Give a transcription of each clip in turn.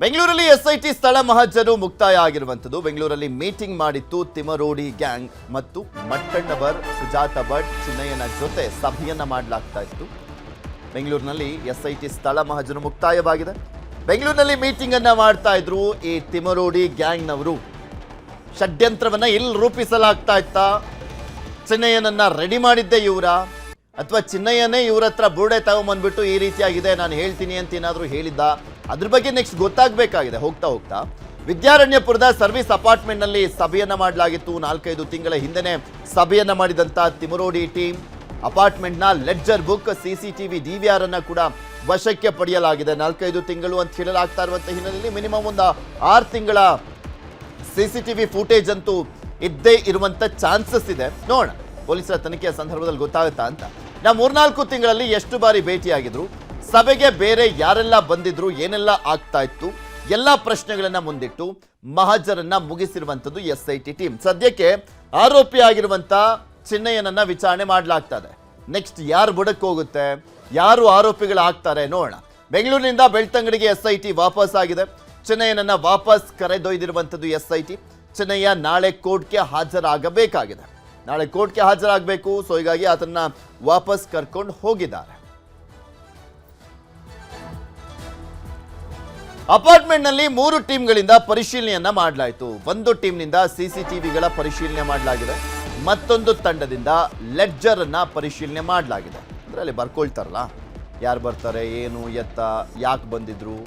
ಬೆಂಗಳೂರಲ್ಲಿ ಎಸ್ಐಟಿ ಸ್ಥಳ ಮಹಜರು ಮುಕ್ತಾಯ ಆಗಿರುವಂಥದ್ದು. ಬೆಂಗಳೂರಲ್ಲಿ ಮೀಟಿಂಗ್ ಮಾಡಿತ್ತು ತಿಮರೋಡಿ ಗ್ಯಾಂಗ್ ಮತ್ತು ಮಟ್ಟಣ್ಣವರ್, ಸುಜಾತ ಭಟ್, ಚಿನ್ನಯ್ಯನ ಜೊತೆ ಸಭೆಯನ್ನ ಮಾಡಲಾಗ್ತಾ ಇತ್ತು. ಬೆಂಗಳೂರಿನಲ್ಲಿ ಎಸ್ಐಟಿ ಸ್ಥಳ ಮಹಜರು ಮುಕ್ತಾಯವಾಗಿದೆ. ಬೆಂಗಳೂರಿನಲ್ಲಿ ಮೀಟಿಂಗ್ ಅನ್ನ ಮಾಡ್ತಾ ಇದ್ರು ಈ ತಿಮರೋಡಿ ಗ್ಯಾಂಗ್ನವರು. ಷಡ್ಯಂತ್ರವನ್ನ ಇಲ್ಲಿ ರೂಪಿಸಲಾಗ್ತಾ ಇತ್ತಾ? ಚಿನ್ನಯ್ಯನನ್ನ ರೆಡಿ ಮಾಡಿದ್ದೆ ಇವರ, ಅಥವಾ ಚಿನ್ನಯ್ಯನೇ ಇವ್ರ ಹತ್ರ ಬುರುಡೆ ತಗೊಂಬಂದ್ಬಿಟ್ಟು ಈ ರೀತಿಯಾಗಿದೆ ನಾನು ಹೇಳ್ತೀನಿ ಅಂತ ಏನಾದರೂ ಹೇಳಿದ್ದ? ಅದ್ರ ಬಗ್ಗೆ ನೆಕ್ಸ್ಟ್ ಗೊತ್ತಾಗಬೇಕಾಗಿದೆ. ಹೋಗ್ತಾ ಹೋಗ್ತಾ ವಿದ್ಯಾರಣ್ಯಪುರದ ಸರ್ವಿಸ್ ಅಪಾರ್ಟ್ಮೆಂಟ್ನಲ್ಲಿ ಸಭೆಯನ್ನ ಮಾಡಲಾಗಿತ್ತು. 4-5 ತಿಂಗಳ ಹಿಂದೆನೆ ಸಭೆಯನ್ನ ಮಾಡಿದಂಥ ತಿಮರೋಡಿ ಟೀಮ್ ಅಪಾರ್ಟ್ಮೆಂಟ್ನ ಲೆಡ್ಜರ್ ಬುಕ್, CCTV DVR ಅನ್ನ ಕೂಡ ವಶಕ್ಕೆ ಪಡೆಯಲಾಗಿದೆ. 4-5 ತಿಂಗಳು ಅಂತ ಹೇಳಲಾಗ್ತಾ ಇರುವಂಥ ಹಿನ್ನೆಲೆಯಲ್ಲಿ ಮಿನಿಮಮ್ ಒಂದು 6 ತಿಂಗಳ CCTV ಫುಟೇಜ್ ಅಂತೂ ಇದ್ದೇ ಇರುವಂಥ ಚಾನ್ಸಸ್ ಇದೆ. ನೋಡೋಣ ಪೊಲೀಸರ ತನಿಖೆಯ ಸಂದರ್ಭದಲ್ಲಿ ಗೊತ್ತಾಗುತ್ತಾ ಅಂತ. ನಾವು 3-4 ತಿಂಗಳಲ್ಲಿ ಎಷ್ಟು ಬಾರಿ ಭೇಟಿಯಾಗಿದ್ರು, ಸಭೆಗೆ ಬೇರೆ ಯಾರೆಲ್ಲ ಬಂದಿದ್ರು, ಏನೆಲ್ಲ ಆಗ್ತಾ ಇತ್ತು, ಎಲ್ಲ ಪ್ರಶ್ನೆಗಳನ್ನ ಮುಂದಿಟ್ಟು ಮಹಜರನ್ನ ಮುಗಿಸಿರುವಂಥದ್ದು SIT ಟೀಮ್. ಸದ್ಯಕ್ಕೆ ಆರೋಪಿ ಆಗಿರುವಂತ ಚಿನ್ನಯ್ಯನನ್ನ ವಿಚಾರಣೆ ಮಾಡಲಾಗ್ತದೆ. ನೆಕ್ಸ್ಟ್ ಯಾರು ಬುಡಕ್ಕೆ ಹೋಗುತ್ತೆ, ಯಾರು ಆರೋಪಿಗಳಾಗ್ತಾರೆ ನೋಡೋಣ. ಬೆಂಗಳೂರಿನಿಂದ ಬೆಳ್ತಂಗಡಿಗೆ SIT ವಾಪಸ್ ಆಗಿದೆ. ಚಿನ್ನಯ್ಯನನ್ನ ವಾಪಸ್ ಕರೆದೊಯ್ದಿರುವಂಥದ್ದು SIT. ಚಿನ್ನಯ್ಯ ನಾಳೆ ಕೋರ್ಟ್ಗೆ ಹಾಜರಾಗಬೇಕಾಗಿದೆ. ನಾಳೆ ಕೋರ್ಟ್ಗೆ ಹಾಜರಾಗಬೇಕು. ಸೊ ಹೀಗಾಗಿ ಆತನ್ನ ವಾಪಸ್ ಕರ್ಕೊಂಡು ಹೋಗಿದ್ದಾರೆ. ಅಪಾರ್ಟ್ಮೆಂಟ್ನಲ್ಲಿ 3 ಟೀಮ್ಗಳಿಂದ ಪರಿಶೀಲನೆಯನ್ನ ಮಾಡಲಾಯಿತು. ಒಂದು ಟೀಮ್ನಿಂದ CCTVಗಳ ಪರಿಶೀಲನೆ ಮಾಡಲಾಗಿದೆ. ಮತ್ತೊಂದು ತಂಡದಿಂದ ಲೆಡ್ಜರ್ ಅನ್ನ ಪರಿಶೀಲನೆ ಮಾಡಲಾಗಿದೆ. ಅಂದ್ರೆ ಅಲ್ಲಿ ಬರ್ಕೊಳ್ತಾರಲ್ಲ, ಯಾರು ಬರ್ತಾರೆ, ಏನು ಎತ್ತ, ಯಾಕೆ ಬಂದಿದ್ರು,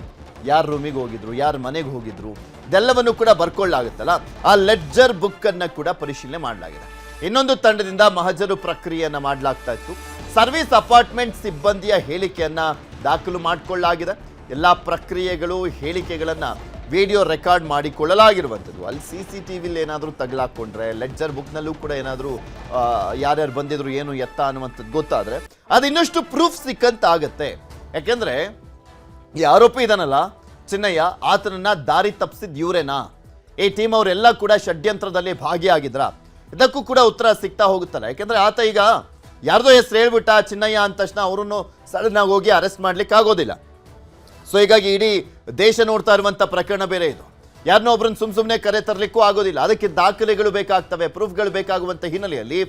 ಯಾರ ರೂಮಿಗೆ ಹೋಗಿದ್ರು, ಯಾರ ಮನೆಗೆ ಹೋಗಿದ್ರು, ಇದೆಲ್ಲವನ್ನು ಕೂಡ ಬರ್ಕೊಳ್ಳಾಗುತ್ತಲ್ಲ, ಆ ಲೆಡ್ಜರ್ ಬುಕ್ ಅನ್ನ ಕೂಡ ಪರಿಶೀಲನೆ ಮಾಡಲಾಗಿದೆ. ಇನ್ನೊಂದು ತಂಡದಿಂದ ಮಹಜರು ಪ್ರಕ್ರಿಯೆಯನ್ನ ಮಾಡಲಾಗ್ತಾ ಇತ್ತು. ಸರ್ವಿಸ್ ಅಪಾರ್ಟ್ಮೆಂಟ್ ಸಿಬ್ಬಂದಿಯ ಹೇಳಿಕೆಯನ್ನ ದಾಖಲು ಮಾಡಿಕೊಳ್ಳಲಾಗಿದೆ. ಎಲ್ಲ ಪ್ರಕ್ರಿಯೆಗಳು, ಹೇಳಿಕೆಗಳನ್ನ ವಿಡಿಯೋ ರೆಕಾರ್ಡ್ ಮಾಡಿಕೊಳ್ಳಲಾಗಿರುವಂಥದ್ದು. ಅಲ್ಲಿ CCTV ಏನಾದರೂ ತಗಲಾಕೊಂಡ್ರೆ, ಲೆಡ್ಜರ್ ಬುಕ್ನಲ್ಲೂ ಕೂಡ ಏನಾದರೂ ಯಾರ್ಯಾರು ಬಂದಿದ್ರು, ಏನು ಎತ್ತ ಅನ್ನುವಂಥದ್ದು ಗೊತ್ತಾದರೆ ಅದು ಇನ್ನಷ್ಟು ಪ್ರೂಫ್ ಸಿಕ್ಕಂತ ಆಗತ್ತೆ. ಯಾಕೆಂದ್ರೆ ಈ ಆರೋಪಿ ಇದಾನಲ್ಲ ಚಿನ್ನಯ್ಯ, ಆತನನ್ನ ದಾರಿ ತಪ್ಪಿಸಿದ್ ಇವರೇನಾ? ಈ ಟೀಮ್ ಅವರೆಲ್ಲ ಕೂಡ ಷಡ್ಯಂತ್ರದಲ್ಲಿ ಭಾಗಿಯಾಗಿದ್ರ? ಇದಕ್ಕೂ ಕೂಡ ಉತ್ತರ ಸಿಗ್ತಾ ಹೋಗುತ್ತಲ್ಲ. ಯಾಕೆಂದ್ರೆ ಆತ ಈಗ ಯಾರ್ದೋ ಹೆಸರು ಹೇಳ್ಬಿಟ್ಟ ಚಿನ್ನಯ್ಯ ಅಂದ ತಕ್ಷಣ ಅವರನ್ನು ಸಡನ್ ಆಗಿ ಹೋಗಿ ಅರೆಸ್ಟ್ ಮಾಡ್ಲಿಕ್ಕೆ ಆಗೋದಿಲ್ಲ. ಸೊ ಹೀಗಾಗಿ ಇಡೀ ದೇಶ ನೋಡ್ತಾ ಇರುವಂಥ ಪ್ರಕರಣ ಬೇರೆ ಇದು. ಯಾರನ್ನೋ ಒಬ್ಬರನ್ನು ಸುಮ್ಮನೆ ಕರೆ ತರಲಿಕ್ಕೂ ಆಗೋದಿಲ್ಲ. ಅದಕ್ಕೆ ದಾಖಲೆಗಳು ಬೇಕಾಗ್ತವೆ, ಪ್ರೂಫ್ಗಳು ಬೇಕಾಗುವಂಥ ಹಿನ್ನೆಲೆಯಲ್ಲಿ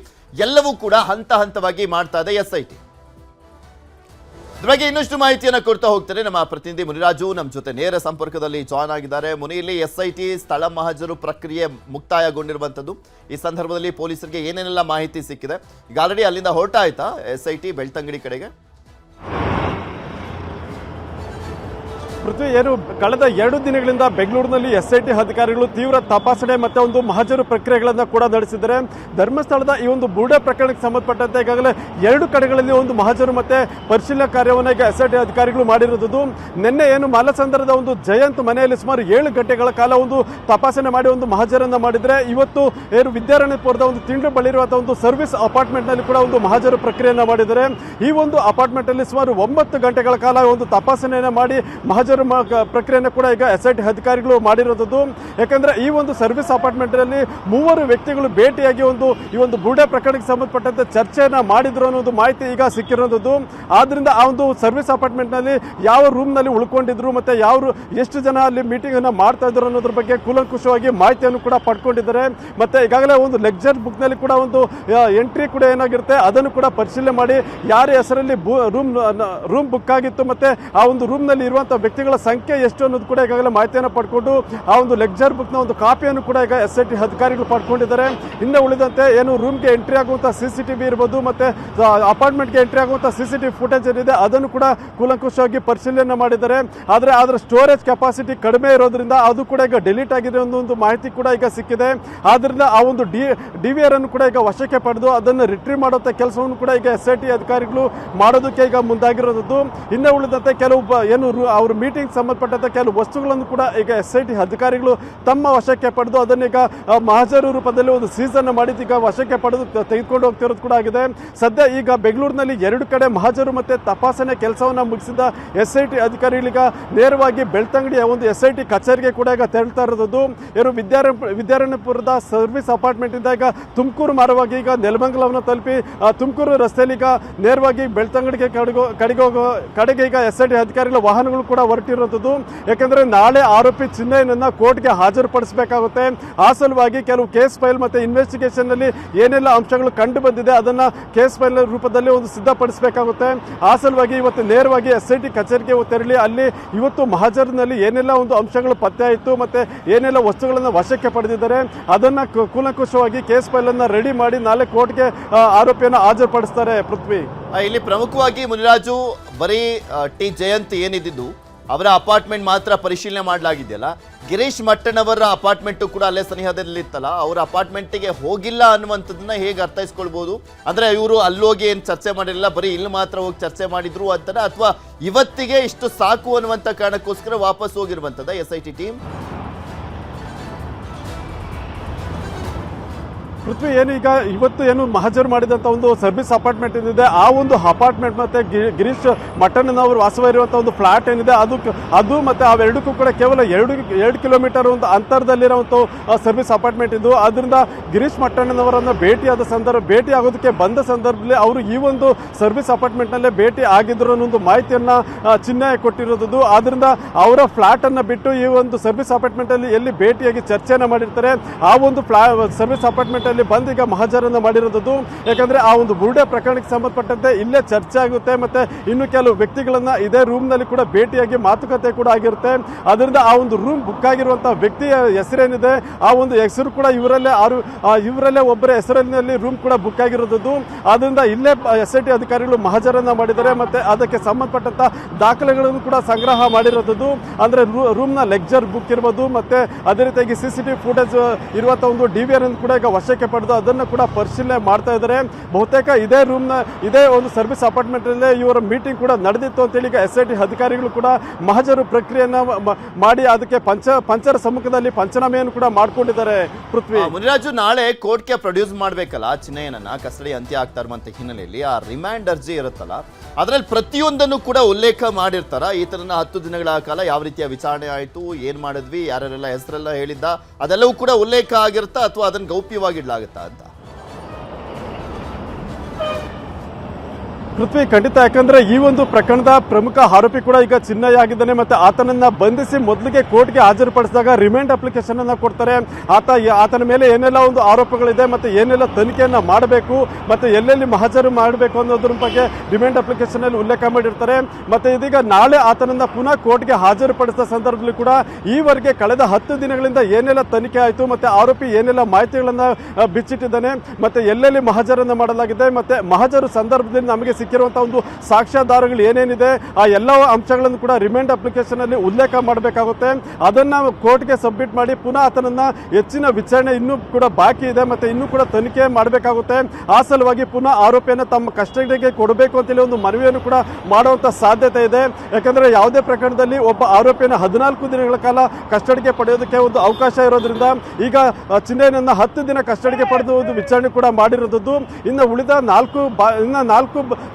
ಎಲ್ಲವೂ ಕೂಡ ಹಂತ ಹಂತವಾಗಿ ಮಾಡ್ತಾ ಇದೆ SIT. ಇದ್ರ ಬಗ್ಗೆ ಇನ್ನಷ್ಟು ಮಾಹಿತಿಯನ್ನು ಕೊಡ್ತಾ ಹೋಗ್ತಾರೆ ನಮ್ಮ ಪ್ರತಿನಿಧಿ ಮುನಿರಾಜು ನಮ್ಮ ಜೊತೆ ನೇರ ಸಂಪರ್ಕದಲ್ಲಿ ಜಾಯ್ನ್ ಆಗಿದ್ದಾರೆ. ಮುನಿಯಲ್ಲಿ SIT ಸ್ಥಳ ಮಹಜರು ಪ್ರಕ್ರಿಯೆ ಮುಕ್ತಾಯಗೊಂಡಿರುವಂಥದ್ದು. ಈ ಸಂದರ್ಭದಲ್ಲಿ ಪೊಲೀಸರಿಗೆ ಏನೇನೆಲ್ಲ ಮಾಹಿತಿ ಸಿಕ್ಕಿದೆ? ಈಗ ಆಲ್ರೆಡಿ ಅಲ್ಲಿಂದ ಹೊರಟಾಯ್ತಾ SIT ಬೆಳ್ತಂಗಡಿ ಕಡೆಗೆ? ಪೃಥ್ವಿ, ಏನು ಕಳೆದ 2 ದಿನಗಳಿಂದ ಬೆಂಗಳೂರಿನಲ್ಲಿ SIT ಅಧಿಕಾರಿಗಳು ತೀವ್ರ ತಪಾಸಣೆ ಮತ್ತೆ ಒಂದು ಮಹಜರು ಪ್ರಕ್ರಿಯೆಗಳನ್ನು ಕೂಡ ನಡೆಸಿದ್ದಾರೆ. ಧರ್ಮಸ್ಥಳದ ಈ ಒಂದು ಬುರುಡೆ ಪ್ರಕರಣಕ್ಕೆ ಸಂಬಂಧಪಟ್ಟಂತೆ ಈಗಾಗಲೇ 2 ಕಡೆಗಳಲ್ಲಿ ಒಂದು ಮಹಜರು ಮತ್ತೆ ಪರಿಶೀಲನಾ ಕಾರ್ಯವನ್ನು ಈಗ SIT ಅಧಿಕಾರಿಗಳು ಮಾಡಿರುವುದು. ನಿನ್ನೆ ಏನು ಮಾಲಸಂದ್ರದ ಒಂದು ಜಯಂತ್ ಮನೆಯಲ್ಲಿ ಸುಮಾರು 7 ಗಂಟೆಗಳ ಕಾಲ ಒಂದು ತಪಾಸಣೆ ಮಾಡಿ ಒಂದು ಮಹಜರನ್ನ ಮಾಡಿದ್ರೆ, ಇವತ್ತು ಏನು ವಿದ್ಯಾರಣ್ಯಪುರದ ಒಂದು ತಿಂಗಳು ಬಳಿರುವಂತಹ ಒಂದು ಸರ್ವಿಸ್ ಅಪಾರ್ಟ್ಮೆಂಟ್ ನಲ್ಲಿ ಕೂಡ ಒಂದು ಮಹಜರು ಪ್ರಕ್ರಿಯೆಯನ್ನ ಮಾಡಿದ್ದಾರೆ. ಈ ಒಂದು ಅಪಾರ್ಟ್ಮೆಂಟ್ ಅಲ್ಲಿ ಸುಮಾರು 9 ಗಂಟೆಗಳ ಕಾಲ ಒಂದು ತಪಾಸಣೆಯನ್ನ ಮಾಡಿ ಮಹಜರು ಪ್ರಕ್ರಿಯೆಯನ್ನು ಕೂಡ ಈಗ SIT ಅಧಿಕಾರಿಗಳು ಮಾಡಿರೋದು. ಯಾಕಂದ್ರೆ ಈ ಒಂದು ಸರ್ವಿಸ್ ಅಪಾರ್ಟ್ಮೆಂಟ್ ನಲ್ಲಿ 3 ವ್ಯಕ್ತಿಗಳು ಭೇಟಿಯಾಗಿ ಈ ಒಂದು ಬುರುಡೆ ಪ್ರಕರಣಕ್ಕೆ ಸಂಬಂಧಪಟ್ಟಂತೆ ಚರ್ಚೆಯನ್ನ ಮಾಡಿದ್ರು ಅನ್ನೋದು ಮಾಹಿತಿ ಈಗ ಸಿಕ್ಕಿರೋದು. ಆದ್ರಿಂದ ಆ ಒಂದು ಸರ್ವಿಸ್ ಅಪಾರ್ಟ್ಮೆಂಟ್ ನಲ್ಲಿ ಯಾವ ರೂಮ್ ನಲ್ಲಿ ಉಳ್ಕೊಂಡಿದ್ರು ಮತ್ತೆ ಎಷ್ಟು ಜನ ಅಲ್ಲಿ ಮೀಟಿಂಗ್ ಅನ್ನ ಮಾಡ್ತಾ ಇದ್ರು ಅನ್ನೋದ್ರ ಬಗ್ಗೆ ಕೂಲಂಕುಷವಾಗಿ ಮಾಹಿತಿಯನ್ನು ಕೂಡ ಪಡ್ಕೊಂಡಿದ್ದಾರೆ. ಮತ್ತೆ ಈಗಾಗಲೇ ಒಂದು ಲೆಕ್ಚರ್ ಬುಕ್ ನಲ್ಲಿ ಕೂಡ ಒಂದು ಎಂಟ್ರಿ ಕೂಡ ಏನಾಗಿರುತ್ತೆ ಅದನ್ನು ಕೂಡ ಪರಿಶೀಲನೆ ಮಾಡಿ ಯಾರ ಹೆಸರಲ್ಲಿ ರೂಮ್ ಬುಕ್ ಆಗಿತ್ತು ಮತ್ತೆ ಆ ಒಂದು ರೂಮ್ ನಲ್ಲಿ ಇರುವಂತಹ ವ್ಯಕ್ತಿಗಳ ಸಂಖ್ಯೆ ಎಷ್ಟು ಅನ್ನೋದು ಕೂಡ ಈಗಾಗಲೇ ಮಾಹಿತಿಯನ್ನು ಪಡ್ಕೊಂಡು ಆ ಒಂದು ಲೆಕ್ಚರ್ ಬುಕ್ ನ ಒಂದು ಕಾಪಿಯನ್ನು ಕೂಡ ಈಗ SIT ಅಧಿಕಾರಿಗಳು ಪಡ್ಕೊಂಡಿದ್ದಾರೆ. ಇನ್ನು ಉಳಿದಂತೆ ಏನು ರೂಮ್ಗೆ ಎಂಟ್ರಿ ಆಗುವಂತಹ CCTV ಇರ್ಬೋದು ಮತ್ತೆ ಅಪಾರ್ಟ್ಮೆಂಟ್ಗೆ ಎಂಟ್ರಿ ಆಗುವಂತಹ CCTV ಫುಟೇಜ್ ಏನಿದೆ ಅದನ್ನು ಕೂಡ ಕೂಲಂಕುಷವಾಗಿ ಪರಿಶೀಲನೆ ಮಾಡಿದ್ದಾರೆ. ಆದ್ರೆ ಅದರ ಸ್ಟೋರೇಜ್ ಕೆಪಾಸಿಟಿ ಕಡಿಮೆ ಇರೋದ್ರಿಂದ ಅದು ಕೂಡ ಈಗ ಡಿಲೀಟ್ ಆಗಿದೆ ಅನ್ನೋ ಒಂದು ಮಾಹಿತಿ ಕೂಡ ಈಗ ಸಿಕ್ಕಿದೆ. ಆದ್ರಿಂದ ಆ ಒಂದು DVR ಅನ್ನು ಕೂಡ ಈಗ ವಶಕ್ಕೆ ಪಡೆದು ಅದನ್ನು ರಿಟ್ರೀವ್ ಮಾಡುವಂತ ಕೆಲಸವನ್ನು ಕೂಡ ಈಗ SIT ಅಧಿಕಾರಿಗಳು ಮಾಡೋದಕ್ಕೆ ಈಗ ಮುಂದಾಗಿರೋದು. ಇನ್ನು ಉಳಿದಂತೆ ಕೆಲವು ಏನು ಅವ್ರ ಮೀಟಿಂಗ್ ಸಂಬಂಧಪಟ್ಟಂತ ಕೆಲವು ವಸ್ತುಗಳನ್ನು ಕೂಡ ಈಗ SIT ಅಧಿಕಾರಿಗಳು ತಮ್ಮ ವಶಕ್ಕೆ ಪಡೆದು ಅದನ್ನೀಗ ಮಹಜರು ರೂಪದಲ್ಲಿ ಒಂದು ಸೀಸನ್ ಮಾಡಿದ್ದು ಈಗ ವಶಕ್ಕೆ ಪಡೆದು ತೆಗೆದುಕೊಂಡು ಹೋಗ್ತಿರೋದು ಕೂಡ ಆಗಿದೆ. ಸದ್ಯ ಈಗ ಬೆಂಗಳೂರಿನಲ್ಲಿ 2 ಕಡೆ ಮಹಜರು ಮತ್ತೆ ತಪಾಸಣೆ ಕೆಲಸವನ್ನ ಮುಗಿಸಿದ SIT ಅಧಿಕಾರಿಗಳೀಗ ನೇರವಾಗಿ ಬೆಳ್ತಂಗಡಿಯ ಒಂದು SIT ಕಚೇರಿಗೆ ಕೂಡ ಈಗ ತೆರಳ್ತಾ ಇರೋದು. ಏನು ವಿದ್ಯಾರಣ್ಯಪುರದ ಸರ್ವಿಸ್ ಅಪಾರ್ಟ್ಮೆಂಟ್ ಇಂದ ಈಗ ತುಮಕೂರು ಮಾರ್ಗವಾಗಿ ಈಗ ನೆಲಮಂಗಲವನ್ನು ತಲುಪಿ ತುಮಕೂರು ರಸ್ತೆಯಲ್ಲಿ ಈಗ ನೇರವಾಗಿ ಬೆಳ್ತಂಗಡಿಗೆ ಕಡೆಗೆ ಈಗ SIT ಅಧಿಕಾರಿಗಳ ವಾಹನಗಳು ಕೂಡ ಹೊರಟಿರುವಂಥದ್ದು. ಯಾಕಂದ್ರೆ ನಾಳೆ ಆರೋಪಿ ಚಿನ್ನಯ್ಯನನ್ನ ಕೋರ್ಟ್ಗೆ ಹಾಜರುಪಡಿಸಬೇಕಾಗುತ್ತೆ. ಆ ಸಲುವಾಗಿ ಕೆಲವು ಕೇಸ್ ಫೈಲ್ ಮತ್ತೆ ಇನ್ವೆಸ್ಟಿಗೇಷನ್ ನಲ್ಲಿ ಏನೆಲ್ಲ ಅಂಶಗಳು ಕಂಡು ಬಂದಿದೆ ಅದನ್ನ ಕೇಸ್ ಫೈಲ್ ರೂಪದಲ್ಲಿ ಒಂದು ಸಿದ್ಧಪಡಿಸಬೇಕಾಗುತ್ತೆ. ಆ ಸಲುವಾಗಿ ಇವತ್ತು ನೇರವಾಗಿ SIT ಕಚೇರಿಗೆ ತೆರಳಿ ಅಲ್ಲಿ ಇವತ್ತು ಮಹಜರ್ನಲ್ಲಿ ಏನೆಲ್ಲ ಒಂದು ಅಂಶಗಳು ಪತ್ತೆ ಆಯಿತು ಮತ್ತೆ ಏನೆಲ್ಲ ವಸ್ತುಗಳನ್ನು ವಶಕ್ಕೆ ಪಡೆದಿದ್ದಾರೆ ಅದನ್ನ ಕೂಲಂಕುಷವಾಗಿ ಕೇಸ್ ಫೈಲ್ ಅನ್ನ ರೆಡಿ ಮಾಡಿ ನಾಳೆ ಕೋರ್ಟ್ಗೆ ಆರೋಪಿಯನ್ನು ಹಾಜರುಪಡಿಸ್ತಾರೆ. ಪೃಥ್ವಿ, ಇಲ್ಲಿ ಪ್ರಮುಖವಾಗಿ ಮುನಿರಾಜು ಬರೀ ಟಿ ಜಯಂತ್ ಏನಿದ್ದು ಅವರ ಅಪಾರ್ಟ್ಮೆಂಟ್ ಮಾತ್ರ ಪರಿಶೀಲನೆ ಮಾಡಲಾಗಿದೆಯಲ್ಲ, ಗಿರೀಶ್ ಮಟ್ಟಣ್ಣವರ ಅಪಾರ್ಟ್ಮೆಂಟು ಕೂಡ ಅಲ್ಲೇ ಸನಿಹದಲ್ಲಿತ್ತಲ್ಲ, ಅವರ ಅಪಾರ್ಟ್ಮೆಂಟ್ಗೆ ಹೋಗಿಲ್ಲ ಅನ್ನುವಂಥದ್ದನ್ನ ಹೇಗೆ ಅರ್ಥೈಸ್ಕೊಳ್ಬೋದು? ಅಂದ್ರೆ ಇವರು ಅಲ್ಲೋಗಿ ಏನು ಚರ್ಚೆ ಮಾಡಿರಲಿಲ್ಲ, ಬರೀ ಇಲ್ಲಿ ಮಾತ್ರ ಹೋಗಿ ಚರ್ಚೆ ಮಾಡಿದ್ರು ಅಂತಾನೆ, ಅಥವಾ ಇವತ್ತಿಗೆ ಇಷ್ಟು ಸಾಕು ಅನ್ನುವಂಥ ಕಾರಣಕ್ಕೋಸ್ಕರ ವಾಪಸ್ ಹೋಗಿರುವಂಥದ್ದು SIT ಟೀಮ್? ಪೃಥ್ವಿ, ಏನೀಗ ಇವತ್ತು ಏನು ಮಹಜರು ಮಾಡಿದಂಥ ಒಂದು ಸರ್ವಿಸ್ ಅಪಾರ್ಟ್ಮೆಂಟ್ ಏನಿದೆ ಆ ಒಂದು ಅಪಾರ್ಟ್ಮೆಂಟ್ ಮತ್ತೆ ಗಿರೀಶ್ ಮಟ್ಟಣ್ಣನವರು ವಾಸವಾಗಿರುವಂಥ ಒಂದು ಫ್ಲಾಟ್ ಏನಿದೆ ಅದು ಮತ್ತೆ ಅವೆರಡಕ್ಕೂ ಕೂಡ ಕೇವಲ 2 ಕಿಲೋಮೀಟರ್ ಒಂದು ಅಂತರದಲ್ಲಿರುವಂಥ ಸರ್ವಿಸ್ ಅಪಾರ್ಟ್ಮೆಂಟ್ ಇದು. ಅದರಿಂದ ಗಿರೀಶ್ ಮಟ್ಟಣ್ಣನವರನ್ನು ಭೇಟಿ ಆಗೋದಕ್ಕೆ ಬಂದ ಸಂದರ್ಭದಲ್ಲಿ ಅವರು ಈ ಒಂದು ಸರ್ವಿಸ್ ಅಪಾರ್ಟ್ಮೆಂಟ್ನಲ್ಲೇ ಭೇಟಿ ಆಗಿದ್ರು ಅನ್ನೋ ಒಂದು ಮಾಹಿತಿಯನ್ನ ಚಿನ್ನಯ್ಯ ಕೊಟ್ಟಿರೋದು. ಆದ್ರಿಂದ ಅವರ ಫ್ಲಾಟ್ ಅನ್ನ ಬಿಟ್ಟು ಈ ಒಂದು ಸರ್ವಿಸ್ ಅಪಾರ್ಟ್ಮೆಂಟ್ ಅಲ್ಲಿ ಎಲ್ಲಿ ಭೇಟಿಯಾಗಿ ಚರ್ಚೆಯನ್ನ ಮಾಡಿರ್ತಾರೆ ಆ ಒಂದು ಸರ್ವಿಸ್ ಅಪಾರ್ಟ್ಮೆಂಟ್ ಅಲ್ಲಿ ಬಂದೀಗ ಮಹಜರನ್ನ ಮಾಡಿರೋದು. ಯಾಕಂದ್ರೆ ಆ ಒಂದು ಬುರ್ಡೆ ಪ್ರಕರಣಕ್ಕೆ ಸಂಬಂಧಪಟ್ಟಂತೆ ಇಲ್ಲೇ ಚರ್ಚೆ ಆಗುತ್ತೆ ಮತ್ತೆ ಇನ್ನು ಕೆಲವು ವ್ಯಕ್ತಿಗಳನ್ನ ಇದೇ ರೂಮ್ ನಲ್ಲಿ ಕೂಡ ಭೇಟಿಯಾಗಿ ಮಾತುಕತೆ ಕೂಡ ಆಗಿರುತ್ತೆ. ಅದರಿಂದ ಆ ಒಂದು ರೂಮ್ ಬುಕ್ ಆಗಿರುವಂತಹ ವ್ಯಕ್ತಿಯ ಹೆಸರೇನಿದೆ ಆ ಒಂದು ಹೆಸರು ಕೂಡ ಇವರಲ್ಲೇ ಒಬ್ಬರ ಹೆಸರಿನಲ್ಲಿ ರೂಮ್ ಕೂಡ ಬುಕ್ ಆಗಿರೋದು. ಅದರಿಂದ ಇಲ್ಲೇ SIT ಅಧಿಕಾರಿಗಳು ಮಹಜರನ್ನ ಮಾಡಿದ್ದಾರೆ ಮತ್ತೆ ಅದಕ್ಕೆ ಸಂಬಂಧಪಟ್ಟಂತ ದಾಖಲೆಗಳನ್ನು ಕೂಡ ಸಂಗ್ರಹ ಮಾಡಿರೋದು. ಅಂದ್ರೆ ರೂಮ್ ನ ಲೆಕ್ಚರ್ ಬುಕ್ ಇರ್ಬೋದು ಮತ್ತೆ ಅದೇ ರೀತಿಯಾಗಿ CCTV ಫುಟೇಜ್ ಇರುವಂತಹ ಒಂದು DVR ಅನ್ನು ಕೂಡ ಈಗ ವಶಕ್ಕೆ ಪಡೆದು ಅದನ್ನು ಕೂಡ ಪರಿಶೀಲನೆ ಮಾಡ್ತಾ ಇದ್ದಾರೆ. ಬಹುತೇಕ ಇದೇ ಒಂದು ಸರ್ವಿಸ್ ಅಪಾರ್ಟ್ಮೆಂಟ್ ಅಲ್ಲೇ ಇವರ ಮೀಟಿಂಗ್ ಕೂಡ ನಡೆದಿತ್ತು ಅಂತೇಳಿ ಈಗ SIT ಅಧಿಕಾರಿಗಳು ಕೂಡ ಮಹಜರು ಪ್ರಕ್ರಿಯೆಯನ್ನ ಮಾಡಿ ಅದಕ್ಕೆ ಪಂಚರ ಸಮ್ಮುಖದಲ್ಲಿ ಪಂಚನಾಮೆಯನ್ನು ಕೂಡ ಮಾಡ್ಕೊಂಡಿದ್ದಾರೆ. ಪೃಥ್ವಿ, ಮುನಿರಾಜು, ನಾಳೆ ಕೋರ್ಟ್ಗೆ ಪ್ರೊಡ್ಯೂಸ್ ಮಾಡ್ಬೇಕಲ್ಲ ಚಿನ್ನಯ್ಯನನ್ನ, ಕಸ್ಟಡಿ ಅಂತ್ಯ ಆಗ್ತಾ ಇರುವಂತ ಹಿನ್ನೆಲೆಯಲ್ಲಿ ಆ ರಿಮ್ಯಾಂಡ್ ಅರ್ಜಿ ಇರುತ್ತಲ್ಲ ಅದರಲ್ಲಿ ಪ್ರತಿಯೊಂದನ್ನು ಕೂಡ ಉಲ್ಲೇಖ ಮಾಡಿರ್ತಾರ. ಈತನನ್ನ 10 ದಿನಗಳ ಕಾಲ ಯಾವ ರೀತಿಯ ವಿಚಾರಣೆ ಆಯಿತು, ಏನ್ ಮಾಡಿದ್ವಿ, ಯಾರೆಲ್ಲ ಹೆಸರೆಲ್ಲ ಹೇಳಿದ್ದ, ಅದೆಲ್ಲವೂ ಕೂಡ ಉಲ್ಲೇಖ ಆಗಿರುತ್ತಾ ಅಥವಾ ಅದನ್ನು ಗೌಪ್ಯವಾಗಿಡ್ಲಾಗುತ್ತಾ ಅಂತ? ಪೃಥ್ವಿ, ಖಂಡಿತ. ಯಾಕಂದ್ರೆ ಈ ಒಂದು ಪ್ರಕರಣದ ಪ್ರಮುಖ ಆರೋಪಿ ಕೂಡ ಈಗ ಚಿನ್ನಯ್ಯ ಆಗಿದ್ದಾನೆ ಮತ್ತೆ ಆತನನ್ನ ಬಂಧಿಸಿ ಮೊದಲಿಗೆ ಕೋರ್ಟ್ಗೆ ಹಾಜರುಪಡಿಸಿದಾಗ ರಿಮೈಂಡ್ ಅಪ್ಲಿಕೇಶನ್ ಅನ್ನ ಕೊಡ್ತಾರೆ. ಆತನ ಮೇಲೆ ಏನೆಲ್ಲ ಒಂದು ಆರೋಪಗಳಿದೆ ಮತ್ತೆ ಏನೆಲ್ಲ ತನಿಖೆಯನ್ನ ಮಾಡಬೇಕು ಮತ್ತೆ ಎಲ್ಲೆಲ್ಲಿ ಮಹಜರು ಮಾಡಬೇಕು ಅನ್ನೋದ್ರ ಬಗ್ಗೆ ರಿಮೈಂಡ್ ಅಪ್ಲಿಕೇಶನ್ ಅಲ್ಲಿ ಉಲ್ಲೇಖ ಮಾಡಿರ್ತಾರೆ. ಮತ್ತೆ ಇದೀಗ ನಾಳೆ ಆತನನ್ನ ಪುನಃ ಕೋರ್ಟ್ಗೆ ಹಾಜರುಪಡಿಸಿದ ಸಂದರ್ಭದಲ್ಲಿ ಕೂಡ ಈವರೆಗೆ ಕಳೆದ 10 ದಿನಗಳಿಂದ ಏನೆಲ್ಲ ತನಿಖೆ ಆಯಿತು ಮತ್ತೆ ಆರೋಪಿ ಏನೆಲ್ಲ ಮಾಹಿತಿಗಳನ್ನ ಬಿಚ್ಚಿಟ್ಟಿದ್ದಾನೆ ಮತ್ತೆ ಎಲ್ಲೆಲ್ಲಿ ಮಹಜರನ್ನ ಮಾಡಲಾಗಿದೆ ಮತ್ತೆ ಮಹಜರು ಸಂದರ್ಭದಲ್ಲಿ ನಮಗೆ ಸಿಕ್ಕಿರುವಂತಹ ಒಂದು ಸಾಕ್ಷ್ಯಾಧಾರಗಳು ಏನೇನಿದೆ ಆ ಎಲ್ಲ ಅಂಶಗಳನ್ನು ಕೂಡ ರಿಮೈಂಡ್ ಅಪ್ಲಿಕೇಶನ್ ಅಲ್ಲಿ ಉಲ್ಲೇಖ ಮಾಡಬೇಕಾಗುತ್ತೆ. ಅದನ್ನ ಕೋರ್ಟ್ಗೆ ಸಬ್ಮಿಟ್ ಮಾಡಿ ಪುನಃ ಆತನನ್ನ ಹೆಚ್ಚಿನ ವಿಚಾರಣೆ ಇನ್ನೂ ಕೂಡ ಬಾಕಿ ಇದೆ ಮತ್ತೆ ಇನ್ನೂ ಕೂಡ ತನಿಖೆ ಮಾಡಬೇಕಾಗುತ್ತೆ. ಆ ಸಲುವಾಗಿ ಪುನಃ ಆರೋಪಿಯನ್ನು ತಮ್ಮ ಕಸ್ಟಡಿಗೆ ಕೊಡಬೇಕು ಅಂತೇಳಿ ಒಂದು ಮನವಿಯನ್ನು ಕೂಡ ಮಾಡುವಂತ ಸಾಧ್ಯತೆ ಇದೆ. ಯಾಕಂದ್ರೆ ಯಾವುದೇ ಪ್ರಕರಣದಲ್ಲಿ ಒಬ್ಬ ಆರೋಪಿಯನ್ನು 14 ದಿನಗಳ ಕಾಲ ಕಸ್ಟಡಿಗೆ ಪಡೆಯೋದಕ್ಕೆ ಒಂದು ಅವಕಾಶ ಇರೋದ್ರಿಂದ ಈಗ ಚಿನ್ನಯ್ಯನನ್ನ 10 ದಿನ ಕಸ್ಟಡಿಗೆ ಪಡೆದು ಒಂದು ವಿಚಾರಣೆ ಕೂಡ ಮಾಡಿರೋದು. ಇನ್ನು ಉಳಿದ 4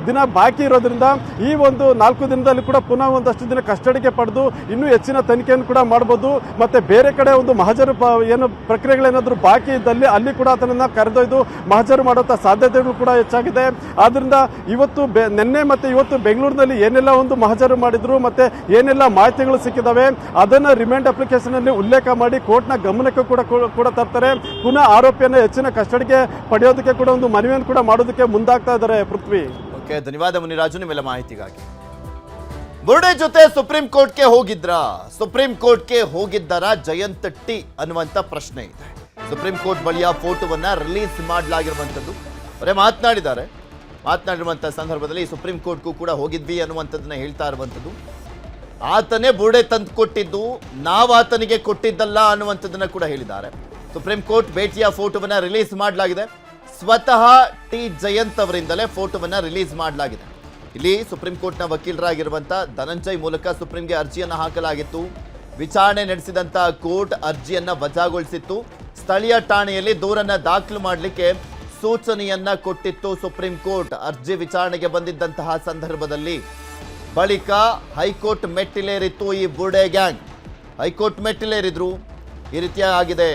ದಿನ ಬಾಕಿ ಇರೋದ್ರಿಂದ ಈ ಒಂದು 4 ದಿನದಲ್ಲಿ ಕೂಡ ಪುನಃ ಒಂದಷ್ಟು ದಿನ ಕಸ್ಟಡಿಗೆ ಪಡೆದು ಇನ್ನೂ ಹೆಚ್ಚಿನ ತನಿಖೆಯನ್ನು ಕೂಡ ಮಾಡಬಹುದು. ಮತ್ತೆ ಬೇರೆ ಕಡೆ ಒಂದು ಮಹಜರು ಏನು ಪ್ರಕ್ರಿಯೆಗಳೇನಾದ್ರೂ ಬಾಕಿ ಇದ್ದಲ್ಲಿ ಅಲ್ಲಿ ಕೂಡ ಅದನ್ನ ಕರೆದೊಯ್ದು ಮಹಜರು ಮಾಡುವಂತ ಸಾಧ್ಯತೆಗಳು ಕೂಡ ಹೆಚ್ಚಾಗಿದೆ. ಆದ್ರಿಂದ ಇವತ್ತು ನಿನ್ನೆ ಮತ್ತೆ ಇವತ್ತು ಬೆಂಗಳೂರಿನಲ್ಲಿ ಏನೆಲ್ಲ ಒಂದು ಮಹಜರು ಮಾಡಿದ್ರು ಮತ್ತೆ ಏನೆಲ್ಲ ಮಾಹಿತಿಗಳು ಸಿಕ್ಕಿದಾವೆ ಅದನ್ನ ರಿಮೈಂಡ್ ಅಪ್ಲಿಕೇಶನ್ ಅಲ್ಲಿ ಉಲ್ಲೇಖ ಮಾಡಿ ಕೋರ್ಟ್ನ ಗಮನಕ್ಕೆ ಕೂಡ ತರ್ತಾರೆ. ಪುನಃ ಆರೋಪಿಯನ್ನು ಹೆಚ್ಚಿನ ಕಸ್ಟಡಿಗೆ ಪಡೆಯೋದಕ್ಕೆ ಕೂಡ ಒಂದು ಮನವಿಯನ್ನು ಕೂಡ ಮಾಡೋದಕ್ಕೆ ಮುಂದಾಗ್ತಾ ಇದ್ದಾರೆ. ಪೃಥ್ವಿ, ಓಕೆ, ಧನ್ಯವಾದ ಮುನಿರಾಜು ನಿಮ್ಮೆಲ್ಲ ಮಾಹಿತಿಗಾಗಿ. ಬುರ್ಡೆ ಜೊತೆ ಸುಪ್ರೀಂ ಕೋರ್ಟ್ಗೆ ಹೋಗಿದ್ದಾರಾ ಜಯಂತ್ ಟಿ ಅನ್ನುವಂಥ ಪ್ರಶ್ನೆ ಇದೆ. ಸುಪ್ರೀಂ ಕೋರ್ಟ್ ಬಳಿಯ ಫೋಟೋವನ್ನ ರಿಲೀಸ್ ಮಾಡಲಾಗಿರುವಂಥದ್ದು ಅವರೇ ಮಾತನಾಡಿರುವಂಥ ಸಂದರ್ಭದಲ್ಲಿ ಸುಪ್ರೀಂ ಕೋರ್ಟ್ಗೂ ಕೂಡ ಹೋಗಿದ್ವಿ ಅನ್ನುವಂಥದ್ದನ್ನ ಹೇಳ್ತಾ ಇರುವಂಥದ್ದು. ಆತನೇ ಬುರ್ಡೆ ತಂದು ಕೊಟ್ಟಿದ್ದು, ನಾವು ಆತನಿಗೆ ಕೊಟ್ಟಿದ್ದಲ್ಲ ಅನ್ನುವಂಥದ್ದನ್ನ ಕೂಡ ಹೇಳಿದ್ದಾರೆ. ಸುಪ್ರೀಂ ಕೋರ್ಟ್ ಭೇಟಿಯ ಫೋಟೋವನ್ನ ರಿಲೀಸ್ ಮಾಡಲಾಗಿದೆ. ಸ್ವತಃ ಟಿ ಜಯಂತ್ ಅವರಿಂದಲೇ ಫೋಟೋವನ್ನ ರಿಲೀಸ್ ಮಾಡಲಾಗಿದೆ. ಇಲ್ಲಿ ಸುಪ್ರೀಂ ಕೋರ್ಟ್ನ ವಕೀಲರಾಗಿರುವಂಥ ಧನಂಜಯ್ ಮೂಲಕ ಸುಪ್ರೀಂಗೆ ಅರ್ಜಿಯನ್ನು ಹಾಕಲಾಗಿತ್ತು. ವಿಚಾರಣೆ ನಡೆಸಿದಂಥ ಕೋರ್ಟ್ ಅರ್ಜಿಯನ್ನ ವಜಾಗೊಳಿಸಿತ್ತು. ಸ್ಥಳೀಯ ಠಾಣೆಯಲ್ಲಿ ದೂರನ್ನ ದಾಖಲು ಮಾಡಲಿಕ್ಕೆ ಸೂಚನೆಯನ್ನ ಕೊಟ್ಟಿತ್ತು ಸುಪ್ರೀಂ ಕೋರ್ಟ್. ಅರ್ಜಿ ವಿಚಾರಣೆಗೆ ಬಂದಿದ್ದಂತಹ ಸಂದರ್ಭದಲ್ಲಿ ಬಳಿಕ ಹೈಕೋರ್ಟ್ ಮೆಟ್ಟಿಲೇರಿತ್ತು ಈ ಬುರ್ಡೆ ಗ್ಯಾಂಗ್. ಹೈಕೋರ್ಟ್ ಮೆಟ್ಟಿಲೇರಿದ್ರು. ಈ ರೀತಿಯ ಆಗಿದೆ,